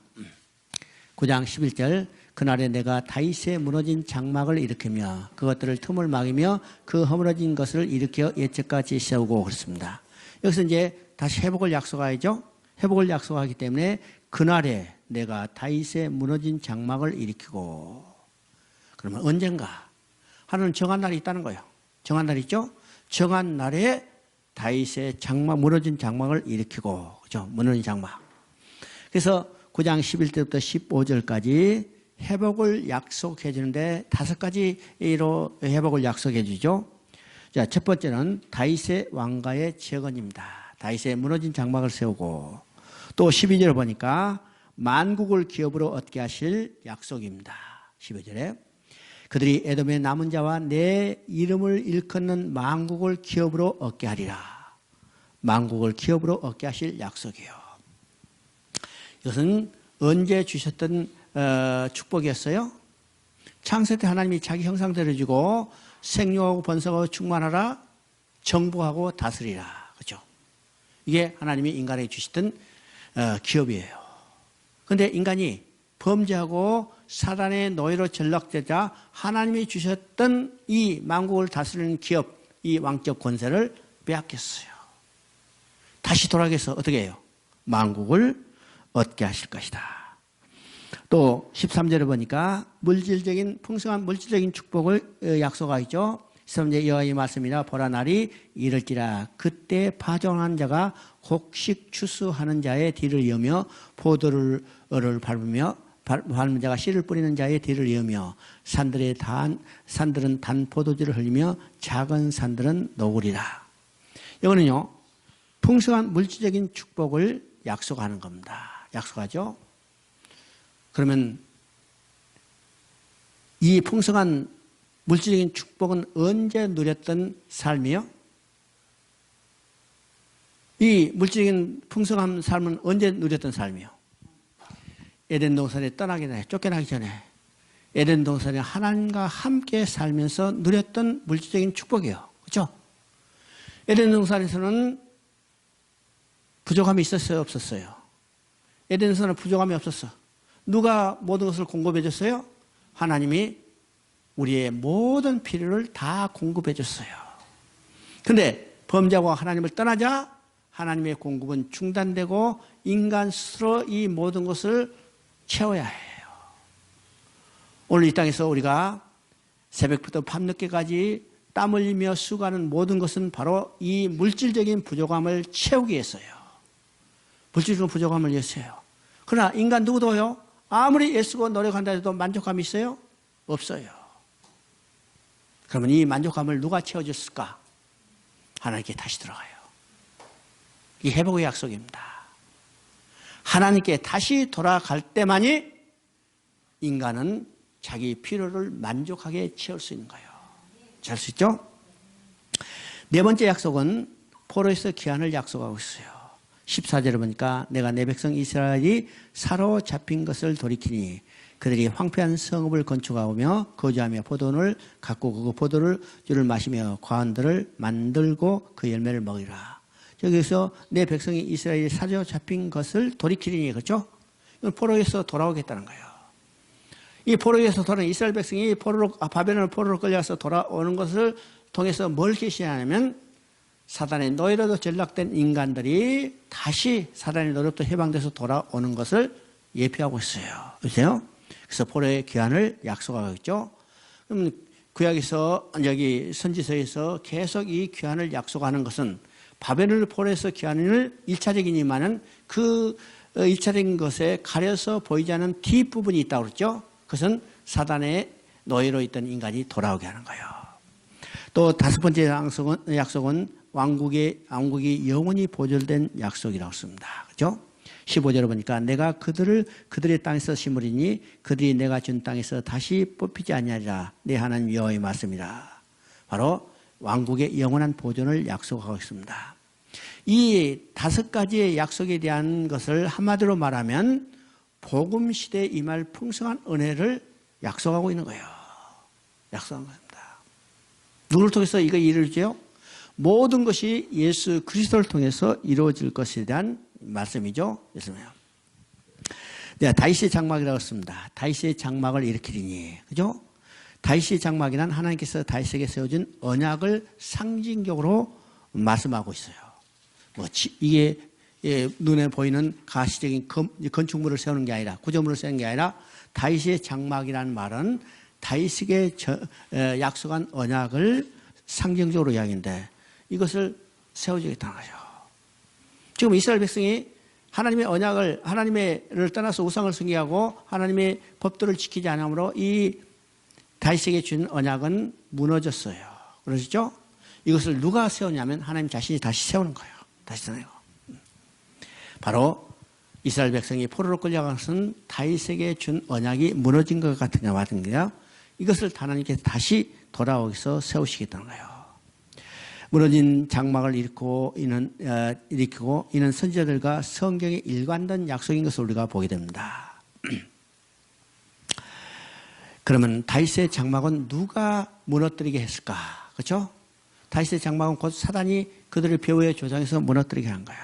9장 11절 그날에 내가 다윗의 무너진 장막을 일으키며 그것들을 틈을 막이며 그 허물어진 것을 일으켜 예측같이 세우고 그렇습니다. 여기서 이제 다시 회복을 약속하죠. 회복을 약속하기 때문에 그날에 내가 다윗의 무너진 장막을 일으키고, 그러면 언젠가 하나는 정한 날이 있다는 거예요. 정한 날이 있죠. 정한 날에 다윗의 장막, 무너진 장막을 일으키고, 그죠? 무너진 장막. 그래서 9장 11절부터 15절까지 회복을 약속해 주는데 5가지로 회복을 약속해 주죠. 자, 첫 번째는 다윗의 왕가의 재건입니다. 다윗의 무너진 장막을 세우고, 또 12절 보니까 만국을 기업으로 얻게 하실 약속입니다. 12절에 그들이 에돔의 남은 자와 내 이름을 일컫는 만국을 기업으로 얻게 하리라. 만국을 기업으로 얻게 하실 약속이에요. 이것은 언제 주셨던 축복이었어요? 창세 때 하나님이 자기 형상대로 주고 생육하고 번성하고 충만하라, 정복하고 다스리라. 그렇죠? 이게 하나님이 인간에게 주시던 기업이에요. 그런데 인간이 범죄하고 사단의 노예로 전락되자 하나님이 주셨던 이 만국을 다스리는 기업, 이 왕적 권세를 빼앗겼어요. 다시 돌아가기 위해서 어떻게 해요? 만국을 얻게 하실 것이다. 또 13절에 보니까 물질적인 풍성한 물질적인 축복을 약속하죠. 13절 여호와의 말씀이라 보라 날이 이를지라 그때 파종한 자가 곡식 추수하는 자의 뒤를 이으며 포도를 밟으면 자가 씨를 뿌리는 자의 뒤를 이으며 산들은 단 포도주를 흘리며 작은 산들은 녹으리라. 이거는요, 풍성한 물질적인 축복을 약속하는 겁니다. 약속하죠. 그러면 이 풍성한 물질적인 축복은 언제 누렸던 삶이요? 이 물질적인 풍성한 삶은 언제 누렸던 삶이요? 에덴 동산에 떠나기 전에, 쫓겨나기 전에 에덴 동산에 하나님과 함께 살면서 누렸던 물질적인 축복이에요. 그렇죠? 에덴 동산에서는 부족함이 있었어요? 없었어요? 에덴 동산은 부족함이 없었어. 누가 모든 것을 공급해 줬어요? 하나님이 우리의 모든 필요를 다 공급해 줬어요. 그런데 범죄하고 하나님을 떠나자 하나님의 공급은 중단되고 인간 스스로 이 모든 것을 채워야 해요. 오늘 이 땅에서 우리가 새벽부터 밤늦게까지 땀 흘리며 수고하는 모든 것은 바로 이 물질적인 부족함을 채우기 위해서요. 물질적인 부족함을 위해서요. 그러나 인간 누구도요, 아무리 애쓰고 노력한다 해도 만족감이 있어요? 없어요. 그러면 이 만족감을 누가 채워줬을까? 하나님께 다시 들어가요. 이 회복의 약속입니다. 하나님께 다시 돌아갈 때만이 인간은 자기 필요를 만족하게 채울 수 있는 거예요. 잘 수 있죠? 네 번째 약속은 포로에서 귀환을 약속하고 있어요. 14절에 보니까 내가 내 백성 이스라엘이 사로잡힌 것을 돌이키니 그들이 황폐한 성읍을 건축하며 거주하며 포도원을 갖고 그 포도주를 마시며 과원들을 만들고 그 열매를 먹이라. 여기서 내 백성이 이스라엘이 사로잡힌 것을 돌이키니, 그렇죠? 이건 포로에서 돌아오겠다는 거예요. 이 포로에서 돌아온 이스라엘 백성이 바벨론 포로로 끌려가서 돌아오는 것을 통해서 뭘 계시하냐면 사단의 노예로도 전락된 인간들이 다시 사단의 노예로부터 해방돼서 돌아오는 것을 예표하고 있어요. 그렇죠? 그래서 포로의 귀환을 약속하고 있죠. 그럼 구약에서 여기 선지서에서 계속 이 귀환을 약속하는 것은 바벨론 포로에서 귀환을 1차적이지만은 그 1차적인 것에 가려서 보이지 않는 뒷부분이 있다고 그랬죠. 그것은 사단의 노예로 있던 인간이 돌아오게 하는 거예요. 또 다섯 번째 약속은 왕국이 영원히 보존된 약속이라고 씁니다. 그렇죠? 15절을 보니까 내가 그들의 땅에서 심으리니 그들이 내가 준 땅에서 다시 뽑히지 아니하리라. 내 하나님 여호와의 말씀이라. 바로 왕국의 영원한 보존을 약속하고 있습니다. 이 5가지의 약속에 대한 것을 한마디로 말하면 복음 시대에 임할 풍성한 은혜를 약속하고 있는 거예요. 약속한 겁니다. 누구를 통해서 이거 이루어지죠? 모든 것이 예수 그리스도를 통해서 이루어질 것에 대한 말씀이죠. 예수님이요. 내가 다윗의 장막이라고 했습니다. 다윗의 장막을 일으키리니, 그죠? 다윗의 장막이란 하나님께서 다윗에게 세워준 언약을 상징적으로 말씀하고 있어요. 이게 눈에 보이는 가시적인 건축물을 세우는 게 아니라, 구조물을 세우는 게 아니라 다윗의 장막이라는 말은 다윗에게 약속한 언약을 상징적으로 이야기인데 이것을 세워주겠다는 거죠. 지금 이스라엘 백성이 하나님의 언약을, 하나님을 떠나서 우상을 숭배하고 하나님의 법도를 지키지 않으므로 이 다윗에게 준 언약은 무너졌어요. 그러시죠? 이것을 누가 세우냐면 하나님 자신이 다시 세우는 거예요. 다시 세우는 거. 바로 이스라엘 백성이 포로로 끌려간 것은 다윗에게 준 언약이 무너진 것 같은 게 맞은 거예요. 이것을 하나님께서 다시 돌아오기서 세우시겠다는 거예요. 무너진 장막을 일으키고 이는 선지자들과 성경에 일관된 약속인 것을 우리가 보게 됩니다. 그러면 다윗의 장막은 누가 무너뜨리게 했을까? 그렇죠? 다윗의 장막은 곧 사단이 그들의 배후에 조장해서 무너뜨리게 한 거예요.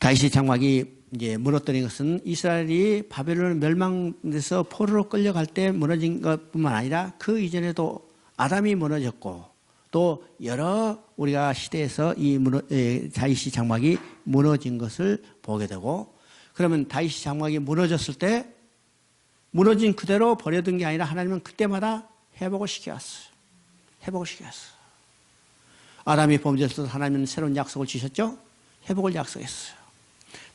다윗의 장막이 이제 무너뜨린 것은 이스라엘이 바벨론 멸망돼서 포로로 끌려갈 때 무너진 것뿐만 아니라 그 이전에도 아담이 무너졌고 또 여러 우리가 시대에서 이 다윗의 장막이 무너진 것을 보게 되고, 그러면 다윗의 장막이 무너졌을 때 무너진 그대로 버려둔 게 아니라 하나님은 그때마다 회복을 시켜왔어요. 회복을 시켰어요. 아담이 범죄했을 때 하나님은 새로운 약속을 주셨죠? 회복을 약속했어요.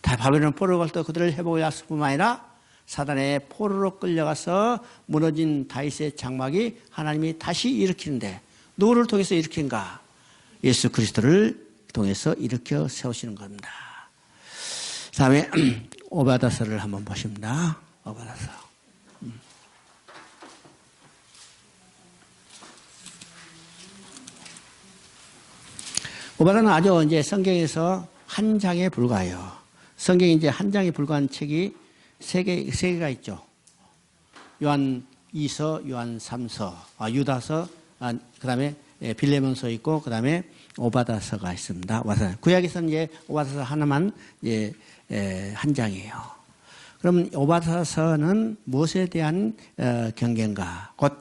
다 바벨론 포로로 갈 때 그들을 회복을 약속뿐만 아니라 사단의 포로로 끌려가서 무너진 다윗의 장막이 하나님이 다시 일으키는데 누구를 통해서 일으킨가? 예수 그리스도를 통해서 일으켜 세우시는 겁니다. 다음에 오바다서를 한번 보십니다. 오바다서. 오바다는 아주 이제 성경에서 한 장에 불과해요. 성경에 이제 한 장에 불과한 책이 세 개가 있죠. 요한 2서, 요한 3서, 유다서, 그 다음에 빌레몬서 있고, 그 다음에 오바다서가 있습니다. 구약에서는 이제 오바다서 하나만 한 장이에요. 그러면 오바다서는 무엇에 대한 경계인가? 곧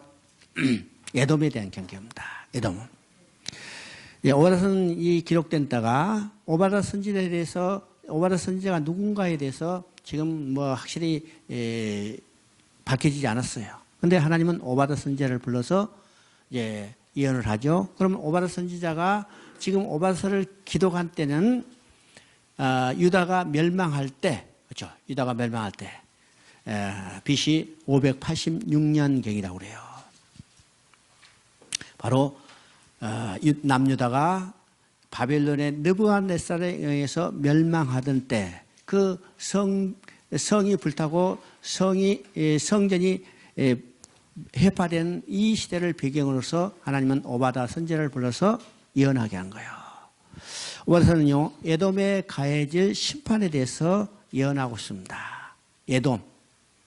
에돔에 대한 경계입니다. 에돔. 오바다서는 이 기록된 때가 오바다 선지자에 대해서, 오바다 선지자가 누군가에 대해서 지금 뭐 확실히 밝혀지지 않았어요. 근데 하나님은 오바다 선지자를 불러서 이제 예언을 하죠. 그러면 오바다 선지자가 지금 오바다서를 기록한 때는 유다가 멸망할 때, 그렇죠? 유다가 멸망할 때 BC 586년경이라고 그래요. 바로 남유다가 바벨론의 느부갓네살에 의해서 멸망하던 때 그 성이 불타고 성전이 해파된 이 시대를 배경으로서 하나님은 오바다 선지자를 불러서 예언하게 한 거예요. 오바다서는요, 에돔에 가해질 심판에 대해서 예언하고 있습니다. 에돔.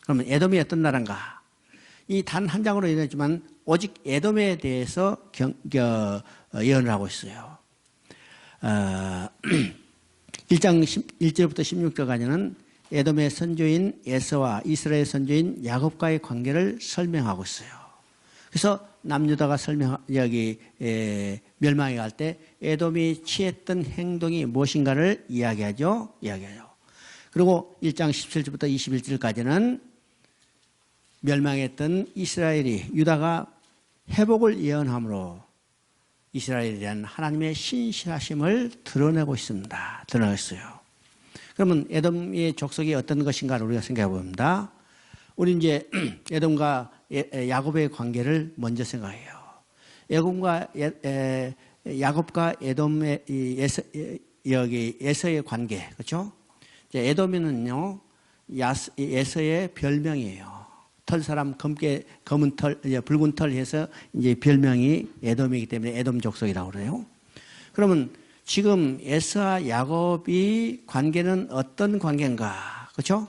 그러면 에돔이 어떤 나라인가? 이 단 한 장으로 예언했지만 오직 에돔에 대해서 예언을 하고 있어요. 1장 1절부터 16절까지는 에돔의 선조인 에서와 이스라엘 선조인 야곱과의 관계를 설명하고 있어요. 그래서 남유다가 멸망해 갈 때 에돔이 취했던 행동이 무엇인가를 이야기하죠. 그리고 1장 17절부터 21절까지는 멸망했던 이스라엘이, 유다가 회복을 예언함으로 이스라엘에 대한 하나님의 신실하심을 드러내고 있습니다. 드러냈어요. 그러면 에돔의 족속이 어떤 것인가를 우리가 생각해 봅니다. 우리 이제 에돔과 야곱의 관계를 먼저 생각해요. 야곱과 에돔의 여기 에서의 관계, 그렇죠? 에돔이는요, 에서의 별명이에요. 털 사람 검은 털, 붉은 털 해서 이제 별명이 에돔이기 때문에 에돔 족속이라고 그래요. 그러면 지금 에서와 야곱이 관계는 어떤 관계인가? 그렇죠?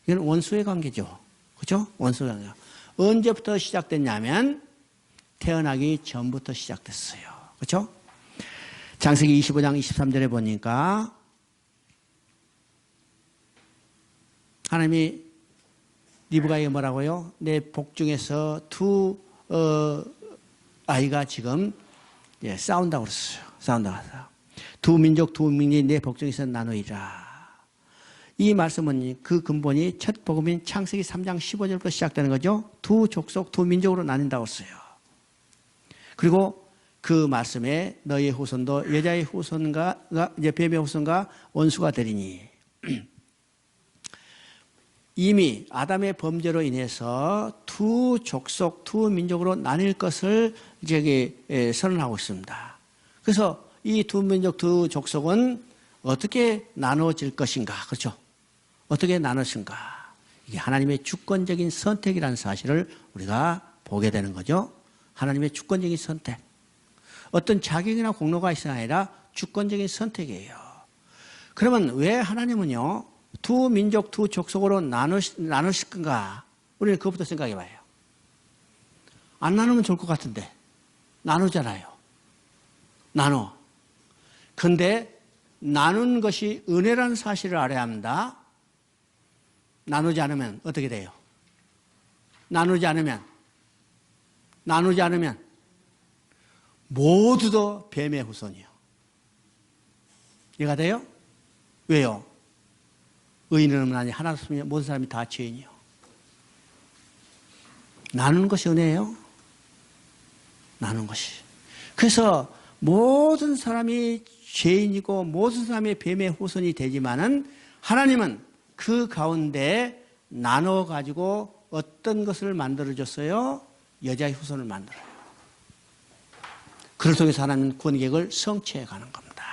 이건 원수의 관계죠. 그렇죠? 원수의 관계. 언제부터 시작됐냐면 태어나기 전부터 시작됐어요. 그렇죠? 창세기 25장 23절에 보니까 하나님이 리브가에게 뭐라고요? 내 복 중에서 두 아이가 지금 싸운다고 그랬어요. 싸운다고 했어요. 두 민족 두 민이 내 복 중에서 나누리라. 이 말씀은 그 근본이 첫 복음인 창세기 3장 15절부터 시작되는 거죠. 두 족속 두 민족으로 나뉜다고 했어요. 그리고 그 말씀에 너의 후손도 여자의 후손과 이제 뱀의 후손과 원수가 되리니 이미 아담의 범죄로 인해서 두 족속, 두 민족으로 나뉠 것을 저기 선언하고 있습니다. 그래서 이 두 민족, 두 족속은 어떻게 나눠질 것인가? 그렇죠? 어떻게 나눠진가? 이게 하나님의 주권적인 선택이라는 사실을 우리가 보게 되는 거죠. 하나님의 주권적인 선택. 어떤 자격이나 공로가 있어야 아니라 주권적인 선택이에요. 그러면 왜 하나님은요, 두 민족, 두 족속으로 나누실 건가? 우리는 그것부터 생각해 봐요. 안 나누면 좋을 것 같은데. 나누잖아요. 나눠. 근데 나눈 것이 은혜라는 사실을 알아야 합니다. 나누지 않으면 어떻게 돼요? 나누지 않으면 모두도 뱀의 후손이요. 이해가 돼요? 왜요? 의인은 아니 하나 없으면 모든 사람이 다 죄인이요. 나누는 것이 은혜예요. 나누는 것이. 그래서 모든 사람이 죄인이고 모든 사람이 뱀의 후손이 되지만은 하나님은 그 가운데 나눠 가지고 어떤 것을 만들어 줬어요? 여자의 후손을 만들어요. 그를 통해서 하나님은 구원 계획을 성취해 가는 겁니다.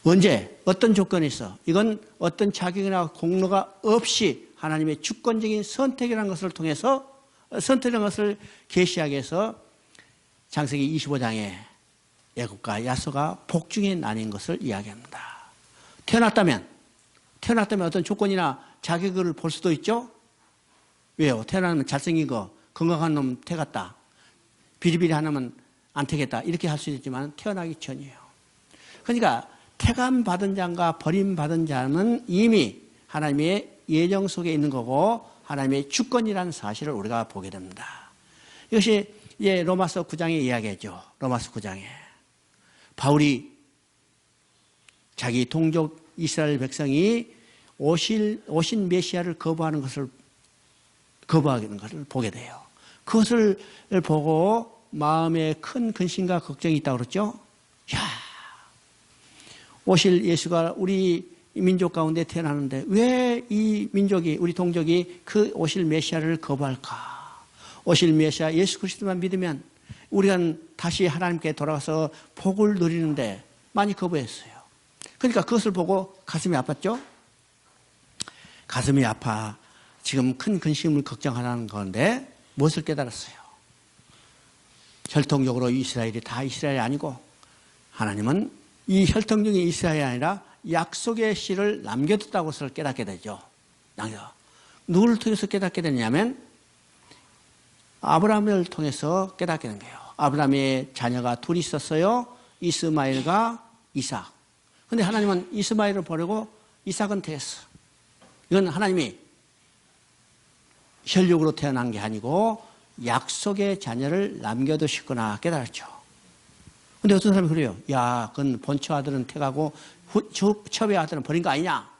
언제 어떤 조건이 있어? 이건 어떤 자격이나 공로가 없이 하나님의 주권적인 선택이라는 것을 통해서 선택이라는 것을 계시하기 위해서 창세기 25장에 야곱과 야소가 복중에 나뉜 것을 이야기합니다. 태어났다면 어떤 조건이나 자격을 볼 수도 있죠? 왜요? 태어나면 잘생긴 거, 건강한 놈 태갔다. 비리비리 하나면 안 태겠다. 이렇게 할 수도 있지만 태어나기 전이에요. 그러니까 태감받은 자와 버림받은 자는 이미 하나님의 예정 속에 있는 거고 하나님의 주권이라는 사실을 우리가 보게 됩니다. 이것이 로마서 9장에 이야기하죠. 로마서 9장에. 바울이 자기 동족 이스라엘 백성이 오신 메시아를 거부하는 것을 보게 돼요. 그것을 보고 마음에 큰 근심과 걱정이 있다고 그랬죠. 오실 예수가 우리 민족 가운데 태어나는데 왜 이 민족이 우리 동족이 그 오실 메시아를 거부할까? 오실 메시아 예수 그리스도만 믿으면 우리가 다시 하나님께 돌아가서 복을 누리는데 많이 거부했어요. 그러니까 그것을 보고 가슴이 아팠죠. 가슴이 아파 지금 큰 근심을 걱정하는 건데 무엇을 깨달았어요? 혈통적으로 이스라엘이 다 이스라엘이 아니고 하나님은 이 혈통적인 이스라엘이 아니라 약속의 씨를 남겨뒀다고 것을 깨닫게 되죠. 누구를 통해서 깨닫게 되냐면 아브라함을 통해서 깨닫게 된 거예요. 아브라함의 자녀가 둘이 있었어요. 이스마엘과 이삭. 그런데 하나님은 이스마엘을 버리고 이삭은 태웠어. 이건 하나님이 혈육으로 태어난 게 아니고 약속의 자녀를 남겨두시거나 깨달았죠. 근데 어떤 사람이 그래요. 야, 그건 본처 아들은 태가고 첩의 아들은 버린 거 아니냐?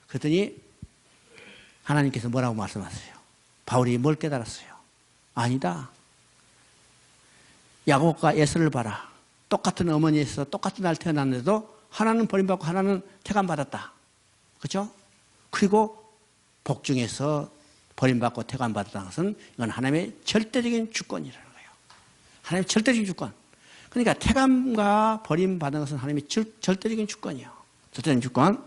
그랬더니 하나님께서 뭐라고 말씀하세요? 바울이 뭘 깨달았어요? 아니다. 야곱과 에서를 봐라. 똑같은 어머니에서 똑같은 날 태어났는데도 하나는 버림받고 하나는 태감받았다. 그렇죠? 그리고 복중에서 버림받고 태감받았다는 것은 이건 하나님의 절대적인 주권이라는 거예요. 하나님의 절대적인 주권. 그러니까 태감과 버림받은 것은 하나님의 절대적인 주권이에요. 절대적인 주권.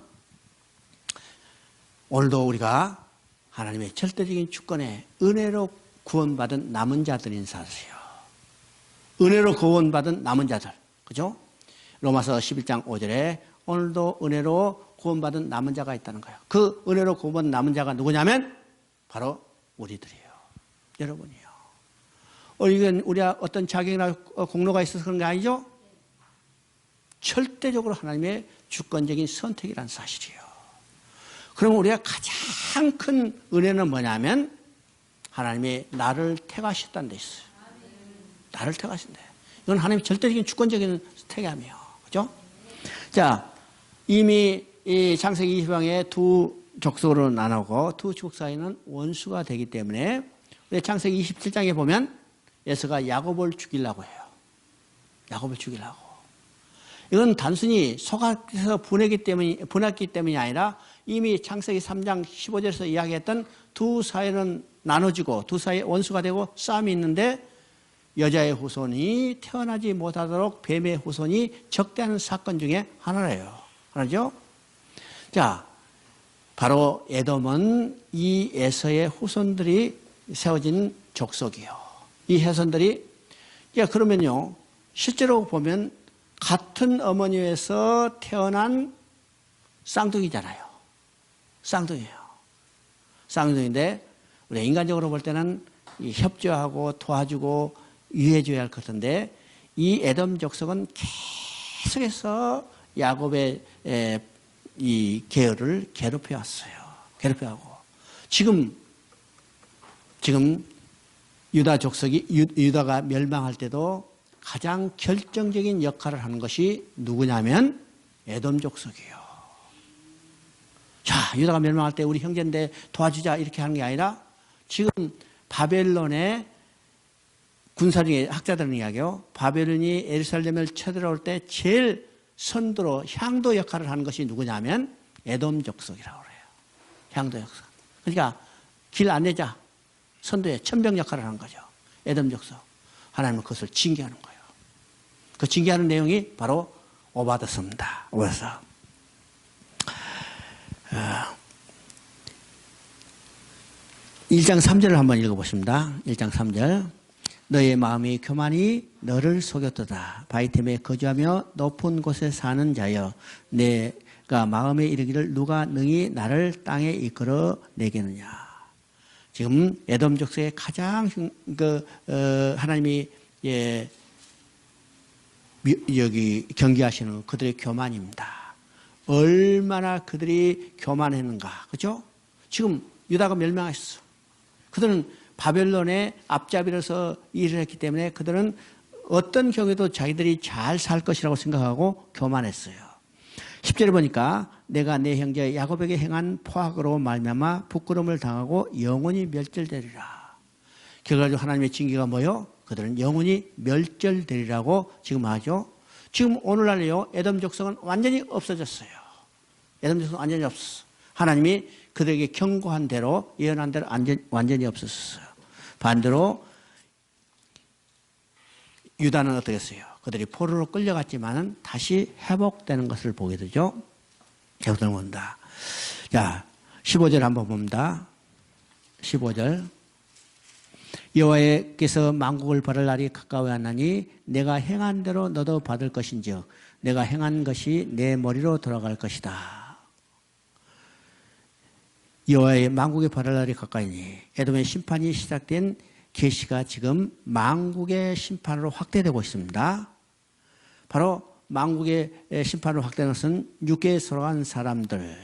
오늘도 우리가 하나님의 절대적인 주권에 은혜로 구원받은 남은 자들인 사실이에요. 은혜로 구원받은 남은 자들. 그죠? 로마서 11장 5절에 오늘도 은혜로 구원받은 남은 자가 있다는 거예요. 그 은혜로 구원받은 남은 자가 누구냐면 바로 우리들이에요. 여러분이요. 이건 우리가 어떤 자격이나 공로가 있어서 그런 게 아니죠? 절대적으로 하나님의 주권적인 선택이라는 사실이에요. 그럼 우리가 가장 큰 은혜는 뭐냐면 하나님이 나를 택하셨다는 데 있어요. 나를 택하신대. 이건 하나님의 절대적인 주권적인 택함이에요. 그죠? 자, 이미 이 창세기 20장에 두 족속으로 나누고 두 족속 사이는 원수가 되기 때문에 우리 창세기 27장에 보면 에서가 야곱을 죽이려고 해요. 야곱을 죽이려고. 이건 단순히 속아서 분했기 때문이 아니라 이미 창세기 3장 15절에서 이야기했던 두 사이는 나눠지고 두 사이에 원수가 되고 싸움이 있는데 여자의 후손이 태어나지 못하도록 뱀의 후손이 적대하는 사건 중에 하나예요. 하나죠? 자, 바로 에돔은 이 에서의 후손들이 세워진 족속이요. 이 후손들이, 그러면요, 실제로 보면 같은 어머니에서 태어난 쌍둥이잖아요. 쌍둥이에요. 쌍둥이인데, 우리가 인간적으로 볼 때는 협조하고 도와주고 유해줘야 할 것 같은데, 이 에돔 족속은 계속해서 야곱의 이 계열을 괴롭혀 왔어요. 괴롭혀하고. 지금 유다 족속이, 유다가 멸망할 때도 가장 결정적인 역할을 하는 것이 누구냐면 에돔 족속이에요. 자, 유다가 멸망할 때 우리 형제인데 도와주자 이렇게 하는 게 아니라 지금 바벨론의 군사력의 학자들은 이야기요. 바벨론이 예루살렘을 쳐들어올 때 제일 선두로 향도 역할을 하는 것이 누구냐면 에돔 족속이라고 그래요. 향도 역사. 그러니까 길 안 내자. 선두에 천병 역할을 하는 거죠. 에돔 족속. 하나님은 그것을 징계하는 거예요. 그 징계하는 내용이 바로 오바드서입니다. 오바드서. 1장 3절을 한번 읽어보십니다. 1장 3절. 너의 마음이 교만이 너를 속였도다. 바이템에 거주하며 높은 곳에 사는 자여, 내가 마음에 이르기를 누가 능히 나를 땅에 이끌어 내겠느냐. 지금 에돔 족속의 가장 하나님이 여기 경계하시는 그들의 교만입니다. 얼마나 그들이 교만했는가, 그죠? 지금 유다가 멸망했어. 그들은 바벨론의 앞잡이로서 일을 했기 때문에 그들은 어떤 경우에도 자기들이 잘 살 것이라고 생각하고 교만했어요. 10절에 보니까 내가 내 형제 야곱에게 행한 포악으로 말미암아 부끄러움을 당하고 영원히 멸절되리라. 결과적으로 하나님의 징계가 뭐요? 그들은 영원히 멸절되리라고 지금 하죠. 지금 오늘날요, 에돔 족속은 완전히 없어졌어요. 에돔 족속은 완전히 없었어. 하나님이 그들에게 경고한 대로, 예언한 대로 완전히 없었어요. 반대로 유다는 어떻게 했어요? 그들이 포로로 끌려갔지만은 다시 회복되는 것을 보게 되죠. 회복되는 겁니다. 자, 15절 한번 봅니다. 15절. 여호와께서 만국을 벌할 날이 가까워하나니 내가 행한 대로 너도 받을 것인즉 내가 행한 것이 내 머리로 돌아갈 것이다. 여호와의 만국의 벌할 날이 가까이니 에돔의 심판이 시작된 계시가 지금 만국의 심판으로 확대되고 있습니다. 바로 만국의 심판으로 확대되는 것은 육계에 속한 사람들,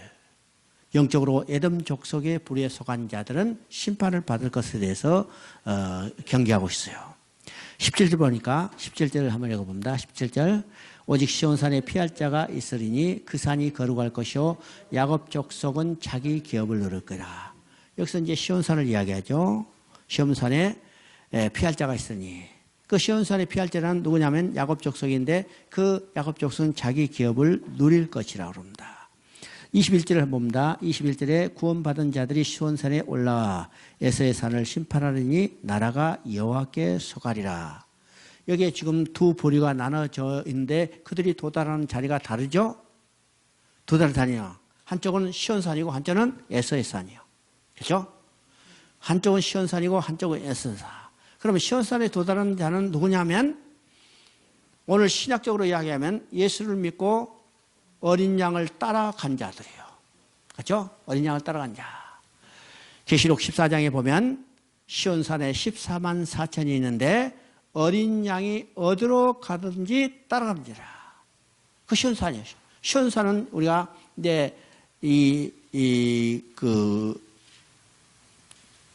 영적으로 에돔 족속의 불의에 속한 자들은 심판을 받을 것에 대해서 경계하고 있어요. 17절 보니까 17절을 한번 읽어봅니다. 17절. 오직 시온산에 피할 자가 있으리니 그 산이 거룩할 것이요 야곱 족속은 자기 기업을 누릴 거라. 여기서 이제 시온산을 이야기하죠. 시온산에 피할 자가 있으니 그 시온산에 피할 자는 누구냐면 야곱 족속인데 그 야곱 족속은 자기 기업을 누릴 것이라고 합니다. 21절을 봅니다. 21절에 구원받은 자들이 시온산에 올라와 에서의 산을 심판하리니 나라가 여호와께 속하리라. 여기에 지금 두 부류가 나눠져 있는데 그들이 도달하는 자리가 다르죠? 두 다르다니요. 한쪽은 시온산이고 한쪽은 에서의 산이요. 그렇죠? 한쪽은 시온산이고 한쪽은 에서의 산. 그러면 시온산에 도달하는 자는 누구냐면 오늘 신약적으로 이야기하면 예수를 믿고 어린 양을 따라간 자들이에요. 그렇죠? 어린 양을 따라간 자. 계시록 14장에 보면 시온산에 14만 4천이 있는데 어린 양이 어디로 가든지 따라갑니다. 그 시온산이에요. 시온산은 우리가 이제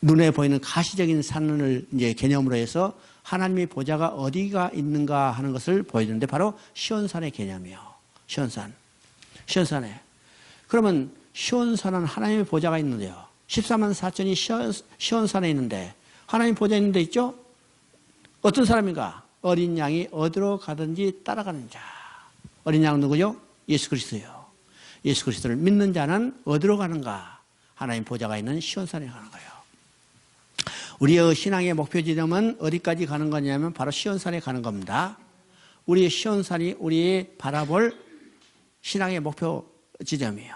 눈에 보이는 가시적인 산을 이제 개념으로 해서 하나님의 보좌가 어디가 있는가 하는 것을 보여주는데 바로 시온산의 개념이에요. 시온산에. 그러면 시온산은 하나님의 보좌가 있는데요. 14만 4천이 시온산에 있는데 하나님 보좌 있는 데 있죠? 어떤 사람인가? 어린 양이 어디로 가든지 따라가는 자. 어린 양은 누구요? 예수 그리스도예요. 예수 그리스도를 믿는 자는 어디로 가는가? 하나님 보좌가 있는 시온산에 가는 거예요. 우리의 신앙의 목표 지점은 어디까지 가는 거냐면 바로 시온산에 가는 겁니다. 우리의 시온산이 우리의 바라볼 신앙의 목표 지점이에요.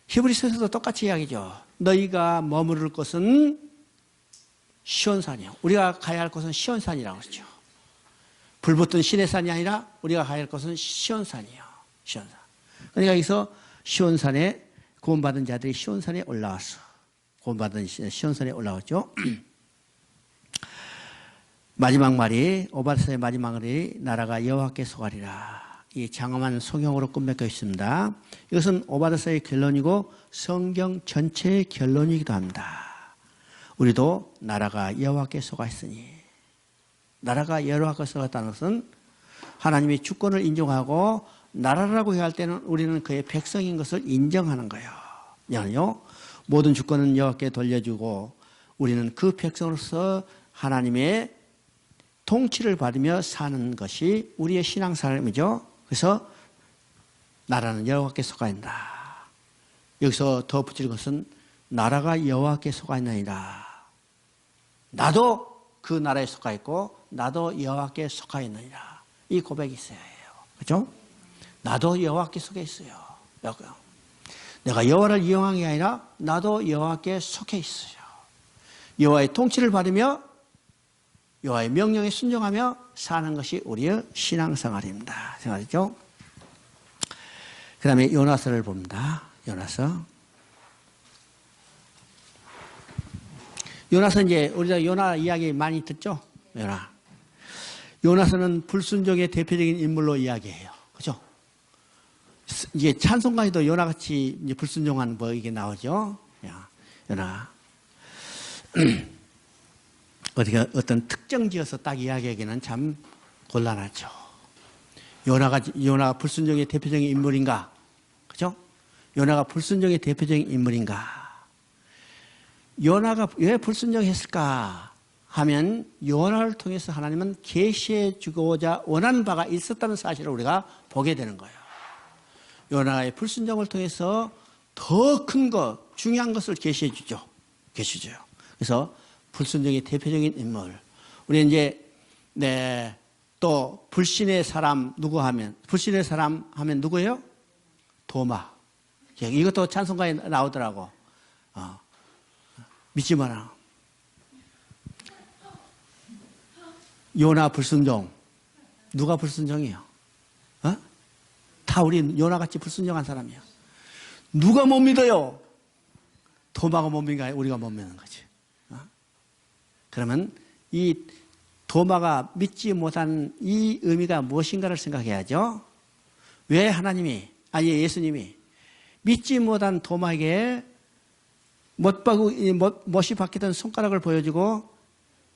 히브리서에서도 똑같이 이야기죠. 너희가 머무를 곳은 시온산이요. 우리가 가야 할 곳은 시온산이라고 그러죠. 불붙은 시내산이 아니라 우리가 가야 할 곳은 시온산이요. 시온산. 그러니까 여기서 시온산에 구원받은 자들이 시온산에 올라왔어. 구원받은 시온산에 올라왔죠. 마지막 말이 오바스의 마지막 말이 나라가 여호와께 속하리라. 이 장엄한 성경으로 끝맺고 있습니다. 이것은 오바드서의 결론이고 성경 전체의 결론이기도 합니다. 우리도 나라가 여호와께 속하였으니, 나라가 여호와께 속하였다는 것은 하나님의 주권을 인정하고 나라라고 해야 할 때는 우리는 그의 백성인 것을 인정하는 거예요. 왜냐하면요, 모든 주권은 여호와께 돌려주고 우리는 그 백성으로서 하나님의 통치를 받으며 사는 것이 우리의 신앙생활이죠. 그래서 나라는 여호와께 속하인다. 여기서 더 붙일 것은 나라가 여호와께 속하였나이다. 나도 그 나라에 속하였고 나도 여호와께 속하였느니라. 이 고백이 있어야 해요. 그렇죠? 나도 여호와께 속해 있어요. 내가 여호와를 이용한 게 아니라 나도 여호와께 속해 있어요. 여호와의 통치를 받으며 여호와의 명령에 순종하며 사는 것이 우리의 신앙생활입니다. 생활이죠. 그 다음에 요나서를 봅니다. 요나서 이제 우리가 요나 이야기 많이 듣죠? 요나서는 불순종의 대표적인 인물로 이야기해요. 그죠? 이게 찬송가에도 요나같이 이제 불순종한 뭐 이게 나오죠? 요나. 어떤 특정 지어서 딱 이야기하기는 참 곤란하죠. 요나가 불순종의 대표적인 인물인가? 그죠? 요나가 불순종의 대표적인 인물인가? 요나가 왜 불순종했을까 하면 요나를 통해서 하나님은 계시해 주고자 원하는 바가 있었다는 사실을 우리가 보게 되는 거예요. 요나의 불순종을 통해서 더 큰 것, 중요한 것을 계시해 주죠. 그래서 불순종의 대표적인 인물. 우리 이제 또 불신의 사람 불신의 사람 하면 누구예요? 도마. 이것도 찬송가에 나오더라고. 믿지 마라. 요나 불순종. 누가 불순종이에요? 다 우리 요나같이 불순종한 사람이야. 누가 못 믿어요? 도마가 못 믿는 게 아니라 우리가 못 믿는 거지. 그러면 이 도마가 믿지 못한 이 의미가 무엇인가를 생각해야죠. 왜 예수님이 믿지 못한 도마에게 못이 박히던 손가락을 보여주고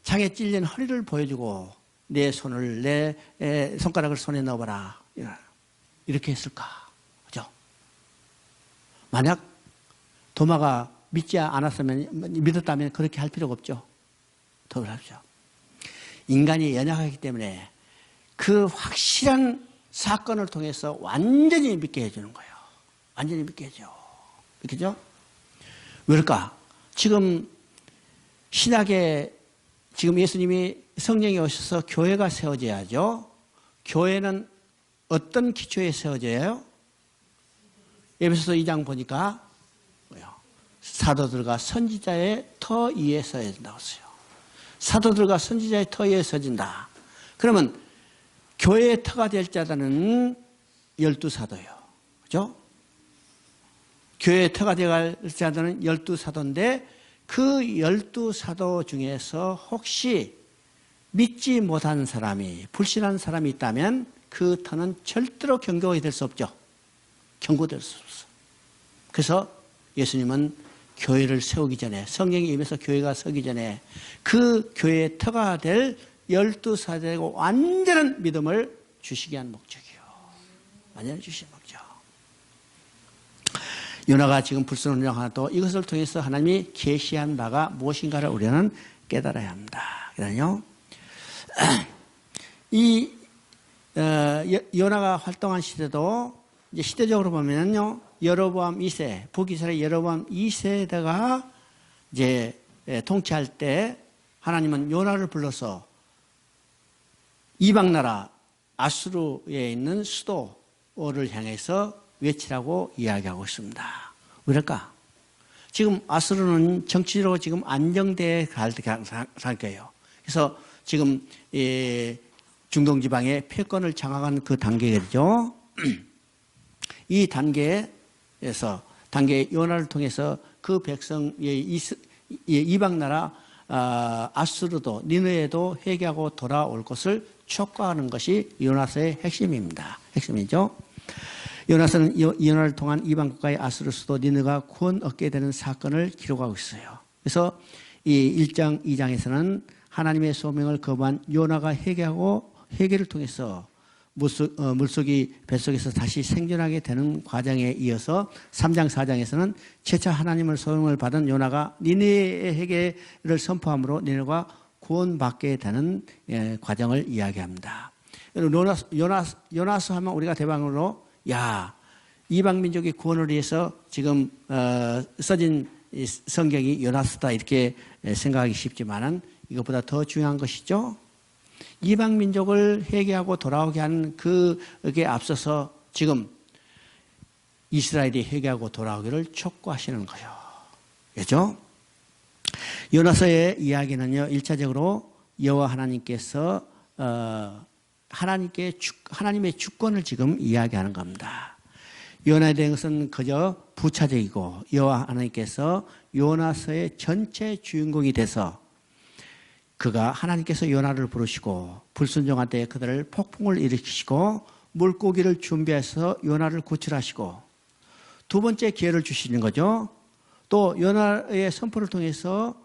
창에 찔린 허리를 보여주고 내 손가락을 손에 넣어봐라. 이렇게 했을까? 그죠? 만약 도마가 믿었다면 그렇게 할 필요가 없죠. 더 그렇죠. 인간이 연약하기 때문에 그 확실한 사건을 통해서 완전히 믿게 해주는 거예요. 완전히 믿게 해줘. 믿겠죠? 왜일까? 지금 신약에 지금 예수님이 성령이 오셔서 교회가 세워져야죠. 교회는 어떤 기초에 세워져야 해요? 에베소서 2장 보니까 사도들과 선지자의 터 위에 서야 된다고 했어요. 사도들과 선지자의 터 위에 서진다. 그러면 교회의 터가 될 자들은 12사도예요. 그죠? 교회의 터가 될 자들은 12사도인데 그 12사도 중에서 혹시 믿지 못한 사람이, 불신한 사람이 있다면 그 터는 절대로 경고가 될 수 없죠. 경고될 수 없어. 그래서 예수님은 교회를 세우기 전에, 성경에 임해서 교회가 서기 전에 그 교회의 터가 될 12사도에게 완전한 믿음을 주시기 위한 목적이요. 완전히 주신 목적. 요나가 지금 불순종하도 이것을 통해서 하나님이 계시한 바가 무엇인가를 우리는 깨달아야 합니다. 그러니까요, 이 요나가 활동한 시대도 이제 시대적으로 보면요, 여로보암 2세, 북이스라엘 여로보암 2세대가 이제 통치할 때 하나님은 요나를 불러서 이방 나라 아수르에 있는 수도를 향해서 외치라고 이야기하고 있습니다. 왜일까? 지금 아수르는 정치적으로 지금 안정되어 갈 거예요. 그래서 지금 중동 지방의 패권을 장악하는 그 단계겠죠. 이 단계에서 요나를 통해서 그 백성 이방 나라 아수르도 니느웨도 회개하고 돌아올 것을 촉구하는 것이 요나서의 핵심입니다. 핵심이죠. 요나서는 요나를 통한 이방 국가의 아수르 수도 니느웨가 구원 얻게 되는 사건을 기록하고 있어요. 그래서 이 1장, 2장에서는 하나님의 소명을 거부한 요나가 회개를 통해서 물속이 뱃속에서 다시 생존하게 되는 과정에 이어서 3장, 4장에서는 최초 하나님의 소명을 받은 요나가 니느웨의 회개를 선포함으로 니느웨가 구원받게 되는 과정을 이야기합니다. 요나서 하면 우리가 대방으로 이방 민족의 구원을 위해서 지금 써진 성경이 요나서다 이렇게 생각하기 쉽지만은 이것보다 더 중요한 것이죠. 이방 민족을 회개하고 돌아오게 하는 그에 앞서서 지금 이스라엘이 회개하고 돌아오기를 촉구하시는 거예요. 그렇죠? 요나서의 이야기는요, 1차적으로 여호와 하나님께서 하나님의 주권을 지금 이야기하는 겁니다. 요나에 대한 것은 그저 부차적이고 여호와 하나님께서 요나서의 전체 주인공이 돼서 그가 하나님께서 요나를 부르시고 불순종할 때 그들을 폭풍을 일으키시고 물고기를 준비해서 요나를 구출하시고 두 번째 기회를 주시는 거죠. 또 요나의 선포를 통해서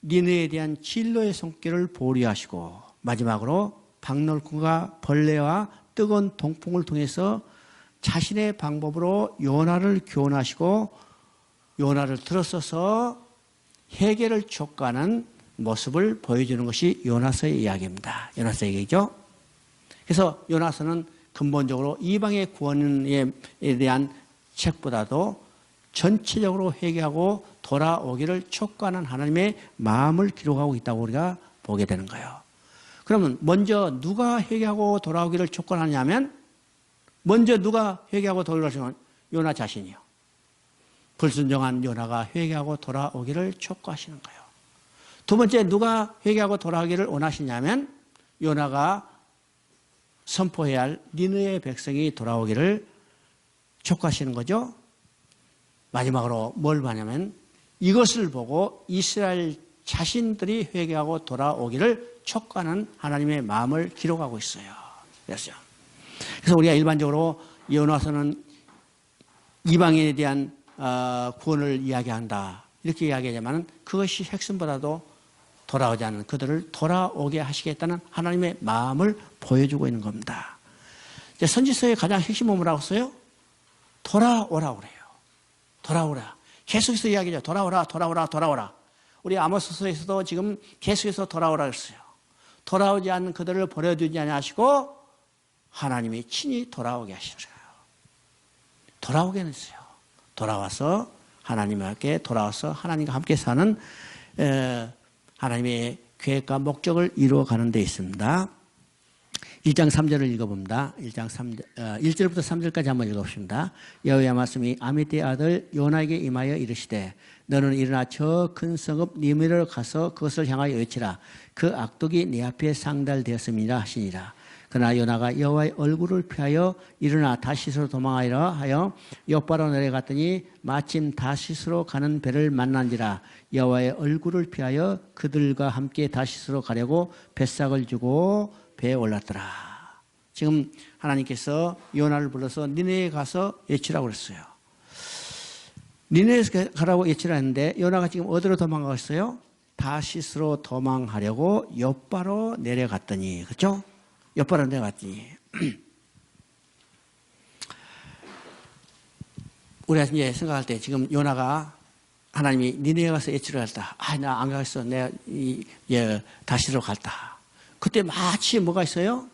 니느웨에 대한 진노의 손길을 보류하시고 마지막으로 박넓음과 벌레와 뜨거운 동풍을 통해서 자신의 방법으로 요나를 교훈하시고 요나를 들어서서 회개를 촉구하는 모습을 보여주는 것이 요나서의 이야기입니다. 요나서 얘기죠. 그래서 요나서는 근본적으로 이방의 구원에 대한 책보다도 전체적으로 회개하고 돌아오기를 촉구하는 하나님의 마음을 기록하고 있다고 우리가 보게 되는 거예요. 그러면 먼저 누가 회개하고 돌아오기를 촉구하냐면 먼저 누가 회개하고 돌아오시면 요나 자신이요. 불순종한 요나가 회개하고 돌아오기를 촉구하시는 거예요. 두 번째 누가 회개하고 돌아오기를 원하시냐면 요나가 선포해야 할 니느웨의 백성이 돌아오기를 촉구하시는 거죠. 마지막으로 뭘 하냐면 이것을 보고 이스라엘 자신들이 회개하고 돌아오기를 촉구하는 하나님의 마음을 기록하고 있어요. 그래서 우리가 일반적으로 요나서는 이방인에 대한 구원을 이야기한다 이렇게 이야기하지만 그것이 핵심보다도 돌아오지 않은 그들을 돌아오게 하시겠다는 하나님의 마음을 보여주고 있는 겁니다. 선지서의 가장 핵심은 뭐라고 써요? 돌아오라 그래요. 돌아오라. 계속해서 이야기죠. 돌아오라, 돌아오라, 돌아오라. 우리 아모스서에서도 지금 계속해서 돌아오라 그랬어요. 돌아오지 않는 그들을 버려두지 아니하시고 하나님이 친히 돌아오게 하시는 거예요. 돌아오게 했어요. 돌아와서 하나님께 돌아와서 하나님과 함께 사는 하나님의 계획과 목적을 이루어가는 데 있습니다. 1장 3절을 읽어봅니다. 1절부터 3절까지 한번 읽어봅시다. 여호와의 말씀이 아미떼의 아들 요나에게 임하여 이르시되 너는 일어나 저 큰 성읍 니느웨로 가서 그것을 향하여 외치라. 그 악독이 내 앞에 상달되었음이라 하시니라. 그러나 요나가 여호와의 얼굴을 피하여 일어나 다시스로 도망하리라 하여 욥바로 내려갔더니 마침 다시스로 가는 배를 만난지라. 여호와의 얼굴을 피하여 그들과 함께 다시스로 가려고 뱃삭을 주고 배에 올랐더라. 지금 하나님께서 요나를 불러서 니네에 가서 외치라고 그랬어요. 니네에 가라고 외치라 했는데 요나가 지금 어디로 도망가고 있어요? 다시스로 도망하려고 욥바로 내려갔더니, 그렇죠? 욥바로 내려갔더니 우리가 이제 생각할 때 지금 요나가 하나님이 니네에 가서 외치라 했다. 아, 나 안 가겠어. 내가 다시스로 갔다. 그때 마치 뭐가 있어요?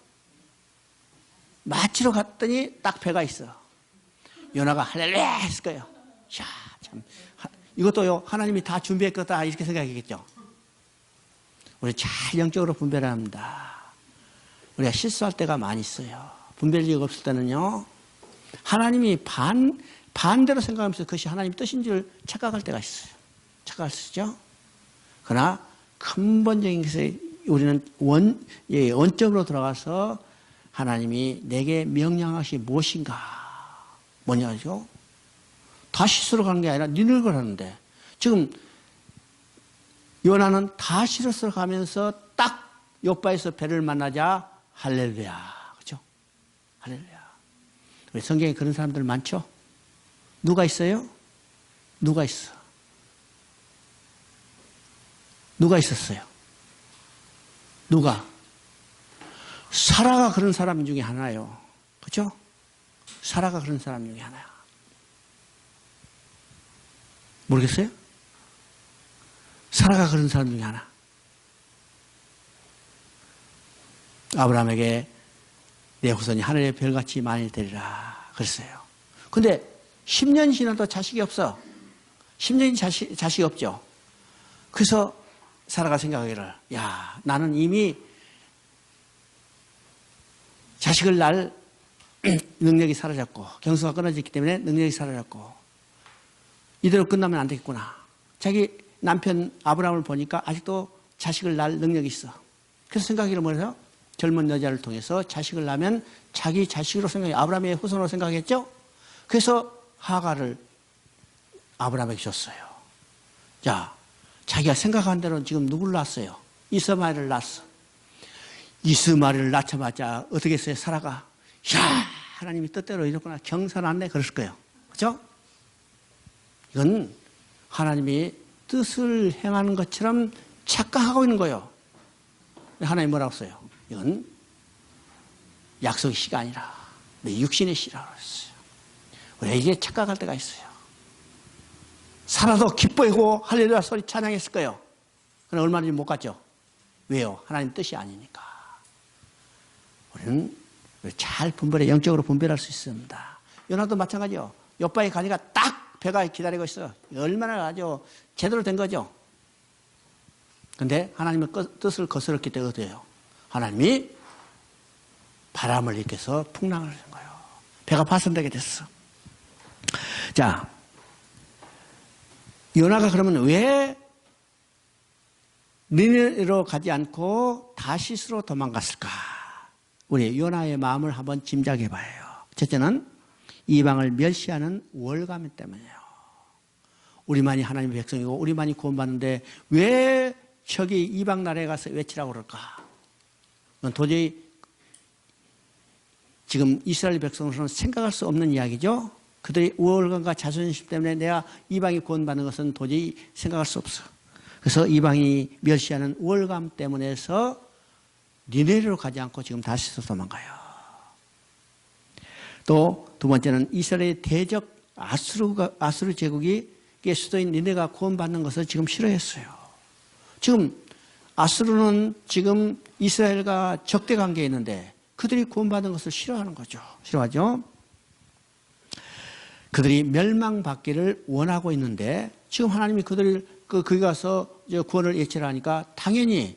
마치로 갔더니 딱 배가 있어. 요나가 할렐루야 했을 거예요. 야, 참. 이것도요, 하나님이 다 준비했겠다. 이렇게 생각했겠죠. 우리 잘 영적으로 분별해야 합니다. 우리가 실수할 때가 많이 있어요. 분별력이 없을 때는요, 하나님이 반대로 생각하면서 그것이 하나님 뜻인 줄 착각할 때가 있어요. 착각할 수 있죠. 그러나 근본적인 것에 우리는 원점으로 들어가서 하나님이 내게 명령하시 무엇인가? 뭐냐죠? 다시스로 가는 게 아니라 니느웨로 가는데 지금 요나는 다시스로 가면서 딱 욥바에서 배를 만나자 할렐루야. 그렇죠? 할렐루야. 우리 성경에 그런 사람들 많죠? 누가 있어요? 누가 있어? 누가 있었어요? 누가? 사라가 그런 사람 중에 하나예요. 그렇죠? 사라가 그런 사람 중에 하나야. 모르겠어요? 사라가 그런 사람 중에 하나. 아브라함에게 내 후손이 하늘의 별같이 많이 되리라 그랬어요. 근데 10년이 지나도 자식이 없어. 10년이 자식이 없죠. 그래서 사라가 생각하기를, 야, 나는 이미 자식을 낳을 능력이 사라졌고 경수가 끊어졌기 때문에 능력이 사라졌고 이대로 끝나면 안 되겠구나. 자기 남편 아브라함을 보니까 아직도 자식을 낳을 능력이 있어. 그래서 생각하기를 뭐래요? 젊은 여자를 통해서 자식을 낳으면 자기 자식으로 생각해, 아브라함의 후손으로 생각했죠. 그래서 하가를 아브라함에게 줬어요. 자, 자기가 생각한 대로 지금 누구를 낳았어요? 이스마엘을 낳았어. 이스마엘을 낳자마자 어떻게 했어요? 사라가, 야, 하나님이 뜻대로 이렇구나. 경사났네. 그랬을 거예요. 그렇죠? 이건 하나님이 뜻을 행하는 것처럼 착각하고 있는 거예요. 하나님 뭐라고 써요? 이건 약속의 시가 아니라 내 육신의 시라고 했어요. 우리가 이게 착각할 때가 있어요. 사라도 기뻐하고 할렐루야 소리 찬양했을 거예요. 그러나 얼마든지 못 갔죠. 왜요? 하나님 뜻이 아니니까. 우리는 잘 분별해, 영적으로 분별할 수 있습니다. 요나도 마찬가지요. 욥바에 가니까 딱 배가 기다리고 있어. 얼마나 아주 제대로 된 거죠. 근데 하나님의 뜻을 거스렀기 때문에 어때요? 하나님이 바람을 일으켜서 풍랑을 한 거예요. 배가 파손되게 됐어. 자, 요나가 그러면 왜 니느웨로 가지 않고 다시스로 도망갔을까? 우리 요나의 마음을 한번 짐작해 봐요. 첫째는 이방을 멸시하는 월감 때문이에요. 우리만이 하나님의 백성이고 우리만이 구원받는데 왜 저기 이방 나라에 가서 외치라고 그럴까? 도저히 지금 이스라엘 백성으로서는 생각할 수 없는 이야기죠. 그들의 우월감과 자존심 때문에 내가 이방이 구원받는 것은 도저히 생각할 수 없어. 그래서 이방이 멸시하는 우월감 때문에서 니느웨로 가지 않고 지금 다시서 도망가요. 또 두 번째는 이스라엘의 대적 아수르 제국이 수도인 니느웨가 구원받는 것을 지금 싫어했어요. 지금 아수르는 지금 이스라엘과 적대 관계에 있는데 그들이 구원받는 것을 싫어하는 거죠. 싫어하죠. 그들이 멸망받기를 원하고 있는데 지금 하나님이 그들을 거기 가서 구원을 예치하니까 당연히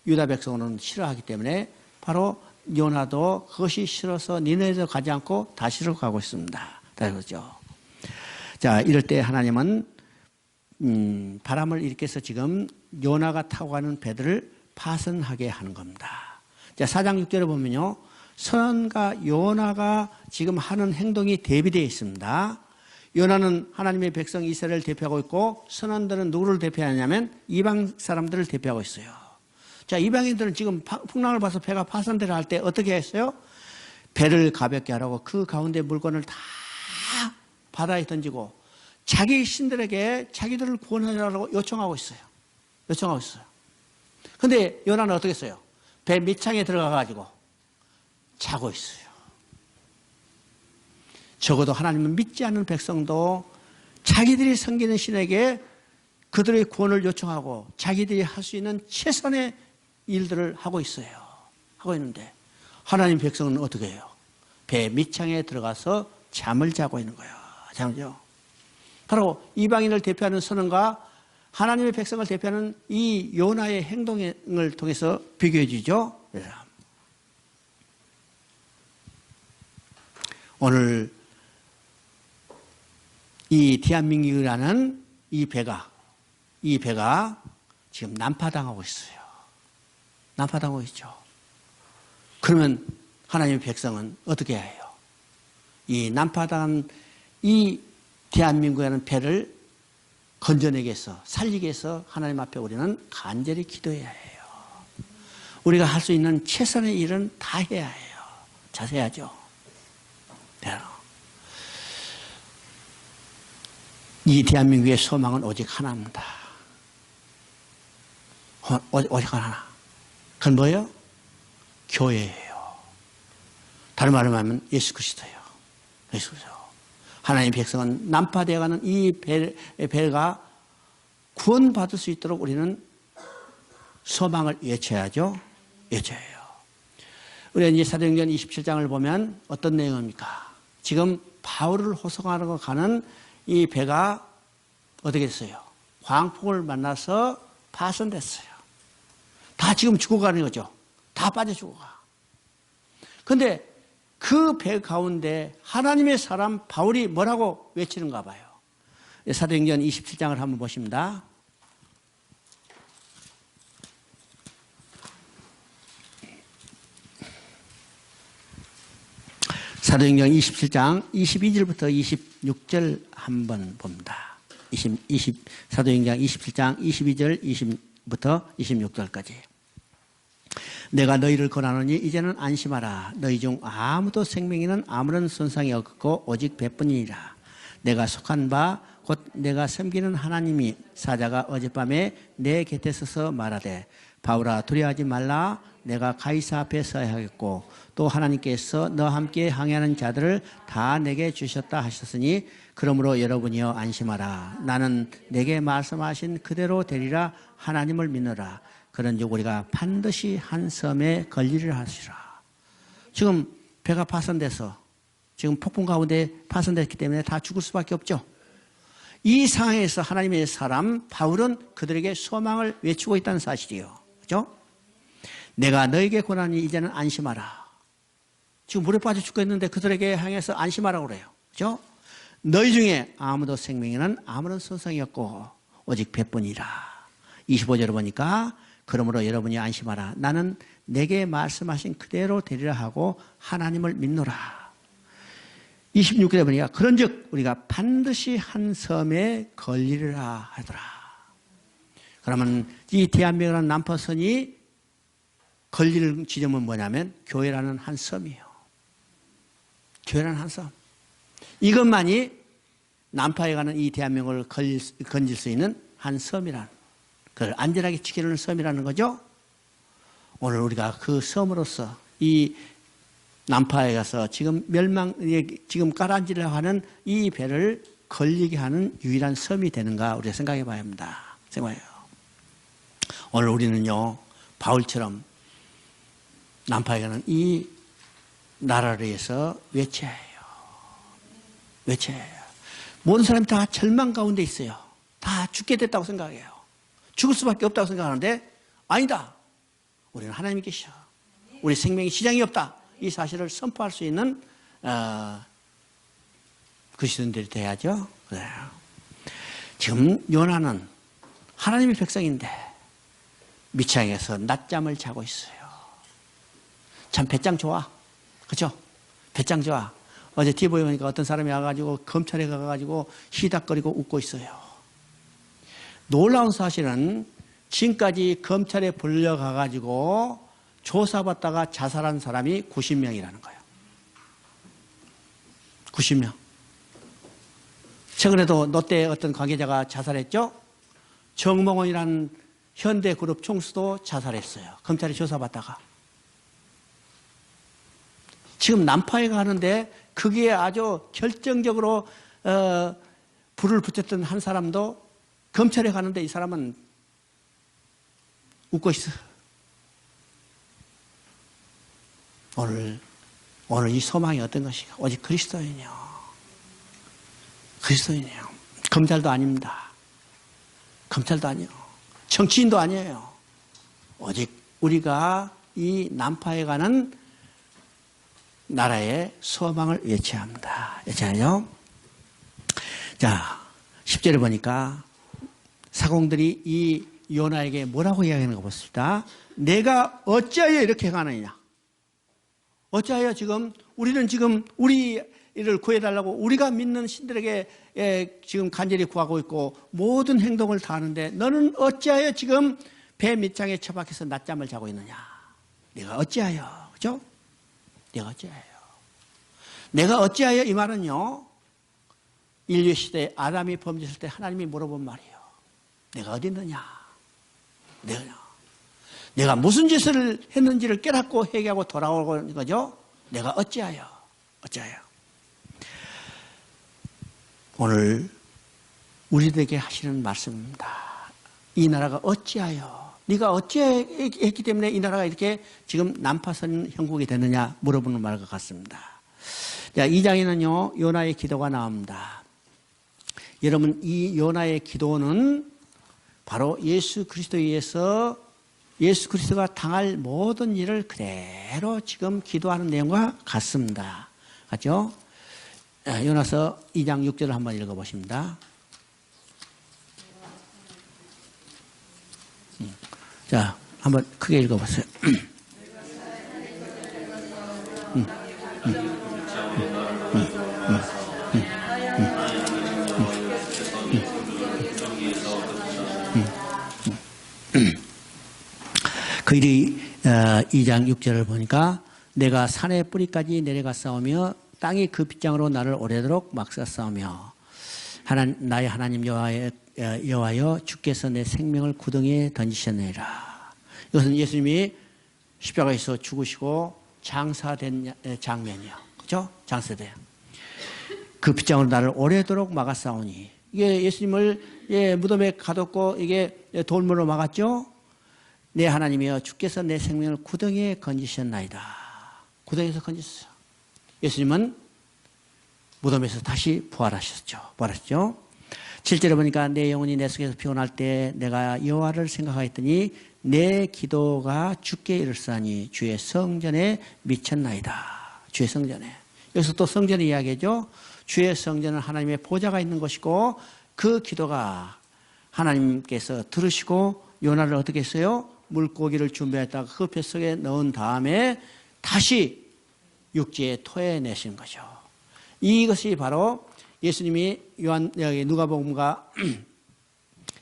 유다 백성은 싫어하기 때문에 바로 요나도 그것이 싫어서 니느웨로 가지 않고 다시로 가고 있습니다. 그렇죠. 자, 이럴 때 하나님은 바람을 일으켜서 지금 요나가 타고 가는 배들을 파손하게 하는 겁니다. 자, 4장 6절에 보면요. 선원과 요나가 지금 하는 행동이 대비되어 있습니다. 요나는 하나님의 백성 이스라엘을 대표하고 있고 선원들은 누구를 대표하냐면 이방 사람들을 대표하고 있어요. 자, 이방인들은 지금 풍랑을 봐서 배가 파손되려 할 때 어떻게 했어요? 배를 가볍게 하라고 그 가운데 물건을 다 바다에 던지고 자기 신들에게 자기들을 구원하라고 요청하고 있어요. 요청하고 있어요. 근데 요나는 어떻게 했어요? 배 밑창에 들어가가지고 자고 있어요. 적어도 하나님을 믿지 않는 백성도 자기들이 섬기는 신에게 그들의 구원을 요청하고 자기들이 할 수 있는 최선의 일들을 하고 있어요. 하고 있는데 하나님 백성은 어떻게 해요? 배 밑창에 들어가서 잠을 자고 있는 거예요. 잠을 자요. 바로 이방인을 대표하는 선언과 하나님의 백성을 대표하는 이 요나의 행동을 통해서 비교해 주죠. 오늘 이 대한민국이라는 이 배가 지금 난파당하고 있어요. 난파당하고 있죠. 그러면 하나님의 백성은 어떻게 해요? 이 난파당한 이 대한민국이라는 배를 건져내기 위해서, 살리기 위해서 하나님 앞에 우리는 간절히 기도해야 해요. 우리가 할 수 있는 최선의 일은 다 해야 해요. 자세하죠. 이 대한민국의 소망은 오직 하나입니다. 오직 하나. 그건 뭐예요? 교회예요. 다른 말로 하면 예수 그리스도예요. 예수 그리스도. 하나님의 백성은 난파되어가는 이 배가 구원받을 수 있도록 우리는 소망을 외쳐야죠. 외쳐야 해요. 우리가 이제 사도행전 27장을 보면 어떤 내용입니까? 지금 바울을 호송하러 가는 이 배가 어떻게 됐어요? 광풍을 만나서 파손됐어요. 다 지금 죽어가는 거죠. 다 빠져 죽어가. 그런데 그 배 가운데 하나님의 사람 바울이 뭐라고 외치는가 봐요. 사도행전 27장을 한번 보십니다. 사도행전 27장 22절부터 26절 한번 봅니다. 사도행전 27장 22절 20부터 26절까지. 내가 너희를 권하노니 이제는 안심하라. 너희 중 아무도 생명에는 아무런 손상이 없고 오직 배뿐이니라. 내가 속한 바 곧 내가 섬기는 하나님이 사자가 어젯밤에 내 곁에 서서 말하되 바울아 두려워하지 말라. 내가 가이사 앞에 서야 하겠고 또 하나님께서 너와 함께 항해하는 자들을 다 내게 주셨다 하셨으니 그러므로 여러분이여 안심하라. 나는 내게 말씀하신 그대로 되리라. 하나님을 믿노라. 그런즉 우리가 반드시 한 섬에 걸리리라 하시라. 지금 배가 파손돼서 지금 폭풍 가운데 파손됐기 때문에 다 죽을 수밖에 없죠. 이 상황에서 하나님의 사람 바울은 그들에게 소망을 외치고 있다는 사실이에요. 그렇죠? 내가 너에게 권하니 이제는 안심하라. 지금 물에 빠져 죽겠는데 그들에게 향해서 안심하라고 그래요. 그렇죠? 너희 중에 아무도 생명에는 아무런 손상이 없고 오직 배뿐이라. 25절을 보니까 그러므로 여러분이 안심하라. 나는 내게 말씀하신 그대로 되리라 하고 하나님을 믿노라. 26절에 보니까 그런즉 우리가 반드시 한 섬에 걸리리라 하더라. 그러면 이 대한민국이라는 난파선이 걸릴 지점은 뭐냐면 교회라는 한 섬이에요. 교회라는 한 섬. 이것만이 난파에 가는 이 대한민국을 건질 수 있는 한 섬이라는, 그걸 안전하게 지키는 섬이라는 거죠. 오늘 우리가 그 섬으로서 이 난파에 가서 지금 지금 가라앉으려고 하는 이 배를 걸리게 하는 유일한 섬이 되는가 우리가 생각해 봐야 합니다. 생각해요. 오늘 우리는요, 바울처럼 난파에 가는 이 나라를 위해서 외쳐야 해요. 외쳐야 해요. 모든 사람이 다 절망 가운데 있어요. 다 죽게 됐다고 생각해요. 죽을 수밖에 없다고 생각하는데 아니다. 우리는 하나님이 계셔. 우리 생명에 지장이 없다. 이 사실을 선포할 수 있는 그리스도인들이 돼야죠. 그래요. 지금 요나는 하나님의 백성인데 밑창에서 낮잠을 자고 있어요. 참 배짱 좋아. 그렇죠? 배짱 좋아. 어제 TV에 보니까 어떤 사람이 와가지고 검찰에 가가지고 히닥거리고 웃고 있어요. 놀라운 사실은 지금까지 검찰에 불려가가지고 조사받다가 자살한 사람이 90명이라는 거예요. 90명. 최근에도 롯데 어떤 관계자가 자살했죠? 정몽원이라는 현대그룹 총수도 자살했어요. 검찰이 조사받다가. 지금 난파에 가는데 그게 아주 결정적으로 불을 붙였던 한 사람도 검찰에 가는데 이 사람은 웃고 있어. 오늘 이 소망이 어떤 것인가? 오직 그리스도인이요. 그리스도인이요. 검찰도 아닙니다. 검찰도 아니요. 정치인도 아니에요. 오직 우리가 이 난파에 가는 나라의 소망을 외쳐야 합니다. 외쳐야죠. 자, 10절에 보니까 사공들이 이 요나에게 뭐라고 이야기하는 거 보십시다. 내가 어찌하여 이렇게 행하느냐. 어찌하여 우리는 지금 우리를 구해달라고 우리가 믿는 신들에게 지금 간절히 구하고 있고 모든 행동을 다 하는데 너는 어찌하여 지금 배 밑장에 처박혀서 낮잠을 자고 있느냐. 내가 어찌하여. 그죠? 내가 어찌하여. 내가 어찌하여 이 말은요. 인류 시대에 아담이 범죄했을 때 하나님이 물어본 말이에요. 내가 어디 있느냐. 내가 무슨 짓을 했는지를 깨닫고 회개하고 돌아오는 거죠. 내가 어찌하여. 오늘 우리들에게 하시는 말씀입니다. 이 나라가 어찌하여, 네가 어찌했기 때문에 이 나라가 이렇게 지금 난파선 형국이 되느냐 물어보는 말과 같습니다. 자, 2장에는요 요나의 기도가 나옵니다. 여러분, 이 요나의 기도는 바로 예수 그리스도에 의해서 예수 그리스도가 당할 모든 일을 그대로 지금 기도하는 내용과 같습니다. 맞죠? 요나서 2장 6절을 한번 읽어보십니다. 자, 한번 크게 읽어보세요. 그 일이 2장 6절을 보니까 내가 산의 뿌리까지 내려가 싸우며 땅이 그 빗장으로 나를 오래도록 막사 싸우며 나의 하나님 여호와여 주께서 내 생명을 구덩이에 던지셨느니라. 이것은 예수님이 십자가에서 죽으시고 장사된 장면이요. 그렇죠? 장사돼요. 그 빗장으로 나를 오래도록 막아 싸우니 이게 예수님을 무덤에 가뒀고 이게 돌무로 막았죠? 내 하나님이여 주께서 내 생명을 구덩이에 건지셨나이다. 구덩이에서 건졌어요. 예수님은 무덤에서 다시 부활하셨죠. 7절에 보니까 내 영혼이 내 속에서 피곤할 때 내가 여호와를 생각하였더니 내 기도가 주께 이르사니 주의 성전에 미쳤나이다. 주의 성전에. 여기서 또 성전의 이야기죠. 주의 성전은 하나님의 보좌가 있는 곳이고 그 기도가 하나님께서 들으시고 요나를 어떻게 했어요? 물고기를 준비했다가 그 뱃속에 넣은 다음에 다시 육지에 토해내신 거죠. 이것이 바로 예수님이 누가복음과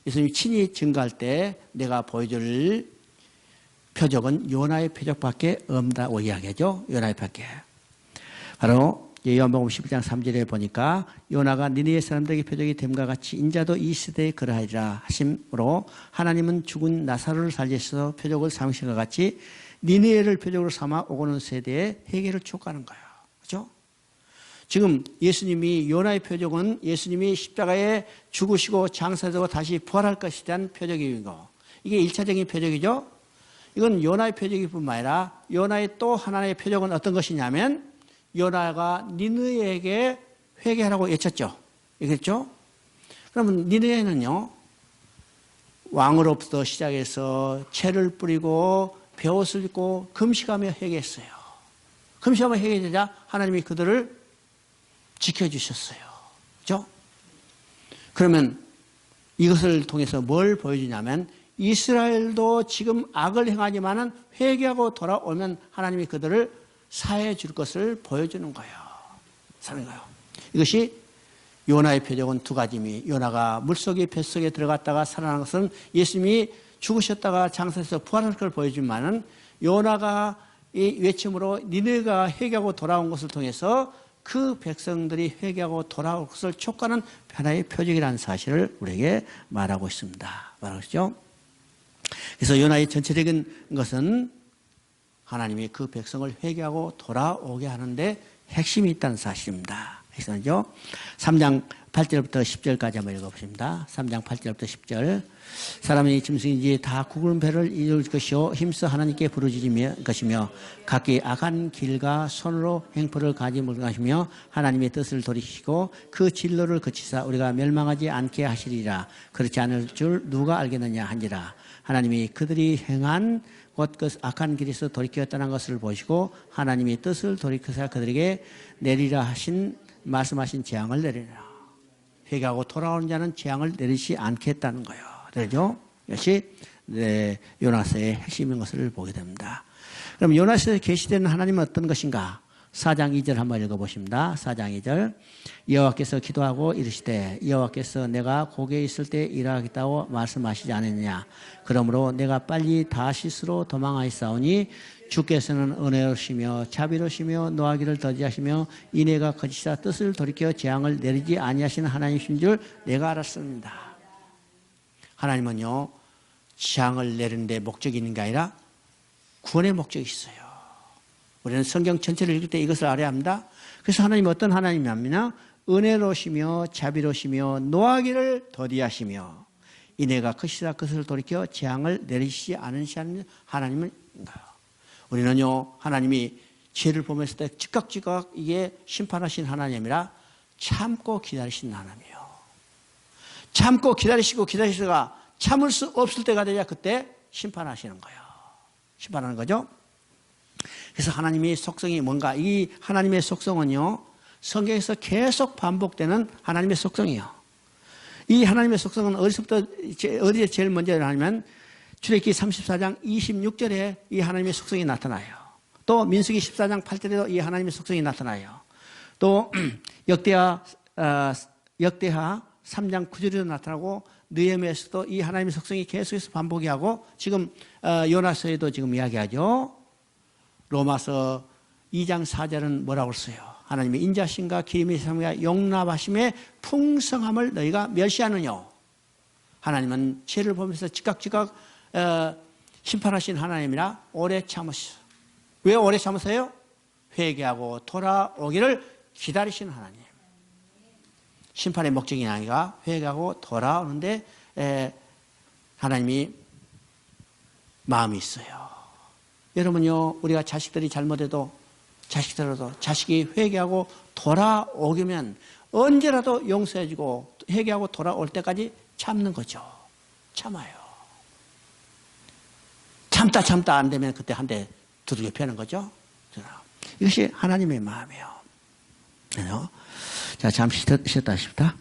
예수님이 친히 증거할 때 내가 보여줄 표적은 요나의 표적밖에 없다고 이야기하죠. 요나의 표적. 바로 요한복음 11장 3절에 보니까 요나가 니느웨 사람들에게 표적이 됨과 같이 인자도 이 시대에 그러하리라 하심으로 하나님은 죽은 나사로를 살리셔서 표적을 삼으신 것 같이 니느웨를 표적으로 삼아 오고는 세대에 회개를 촉구하는 거예요. 그렇죠? 지금 예수님이 요나의 표적은 예수님이 십자가에 죽으시고 장사되고 다시 부활할 것에 대한 표적이고 이게 1차적인 표적이죠. 이건 요나의 표적일 뿐만 아니라 요나의 또 하나의 표적은 어떤 것이냐면 요나가 니느웨에게 회개하라고 외쳤죠. 그렇죠? 그러면 니느웨는요 왕으로부터 시작해서 채를 뿌리고 베옷을 입고 금식하며 회개했어요. 금식하며 회개되자 하나님이 그들을 지켜주셨어요. 그렇죠? 그러면 이것을 통해서 뭘 보여주냐면 이스라엘도 지금 악을 행하지만은 회개하고 돌아오면 하나님이 그들을 사해 줄 것을 보여주는 거예요. 사는 거예요. 이것이 요나의 표적은 두 가지미. 요나가 물속에 뱃속에 들어갔다가 살아난 것은 예수님이 죽으셨다가 장사해서 부활할 걸 보여주지만은 요나가 이 외침으로 니느웨가 회개하고 돌아온 것을 통해서 그 백성들이 회개하고 돌아올 것을 촉구하는 변화의 표적이라는 사실을 우리에게 말하고 있습니다. 말하고 있죠. 그래서 요나의 전체적인 것은 하나님이 그 백성을 회개하고 돌아오게 하는데 핵심이 있다는 사실입니다. 그래서죠. 3장 8절부터 10절까지 한번 읽어보십니다. 3장 8절부터 10절. 사람이 짐승인지 다 구부른 배를 이룰 것이요 힘써 하나님께 부르짖으며 것이며 각기 악한 길과 손으로 행포를 가지물 것이며 하나님의 뜻을 돌이키고 그 진로를 거치사 우리가 멸망하지 않게 하시리라. 그렇지 않을 줄 누가 알겠느냐 한지라. 하나님이 그들이 행한 곧 그 악한 길에서 돌이켜 떠난 것을 보시고 하나님의 뜻을 돌이켜서 그들에게 내리라 하신 말씀하신 재앙을 내리라. 회개하고 돌아오는 자는 재앙을 내리지 않겠다는 거예요. 그렇죠? 이것이 요나서의 핵심인 것을 보게 됩니다. 그럼 요나서에 계시되는 하나님은 어떤 것인가? 4장 2절 한번 읽어보십니다. 4장 2절. 여호와께서 기도하고 이르시되 여호와께서 내가 고개에 있을 때 일하겠다고 말씀하시지 않았느냐. 그러므로 내가 빨리 다시스로 도망하였사오니 주께서는 은혜로시며 자비로시며 노하기를 더디하시며 인애가 거치사 뜻을 돌이켜 재앙을 내리지 아니하시는 하나님이신 줄 내가 알았습니다. 하나님은요 재앙을 내리는 데 목적이 있는 게 아니라 구원의 목적이 있어요. 우리는 성경 전체를 읽을 때 이것을 알아야 합니다. 그래서 하나님은 어떤 하나님이냐면 은혜로시며 자비로시며 노하기를 더디하시며 인애가 크시다 그것을 돌이켜 재앙을 내리시지 않으시는 하나님인가요? 우리는요 하나님이 죄를 보면서 즉각 이게 심판하신 하나님이라 참고 기다리신 하나님이에요. 참고 기다리시고 기다리시다가 참을 수 없을 때가 되자 그때 심판하시는 거예요. 심판하는 거죠. 그래서 하나님의 속성이 뭔가, 이 하나님의 속성은요 성경에서 계속 반복되는 하나님의 속성이에요. 이 하나님의 속성은 어디에 제일 먼저 하냐면 출애굽기 34장 26절에 이 하나님의 속성이 나타나요. 또 민수기 14장 8절에도 이 하나님의 속성이 나타나요. 또 역대하 3장 9절에도 나타나고 느헤미야에서도 이 하나님의 속성이 계속해서 반복이 하고 지금 요나서에도 지금 이야기하죠. 로마서 2장 4절은 뭐라고 써요? 하나님의 인자심과 기름의 삶과 용납하심의 풍성함을 너희가 멸시하느냐. 하나님은 죄를 보면서 즉각 심판하신 하나님이라 오래 참으시오. 왜 오래 참으세요? 회개하고 돌아오기를 기다리시는 하나님. 심판의 목적이 아니라 회개하고 돌아오는데 하나님이 마음이 있어요. 여러분요, 우리가 자식들이 잘못해도 자식이 회개하고 돌아오기면 언제라도 용서해주고 회개하고 돌아올 때까지 참는 거죠. 참아요. 참다 안 되면 그때 한 대 두들겨 패는 거죠. 이것이 하나님의 마음이에요. 자, 잠시 쉬었다 싶다.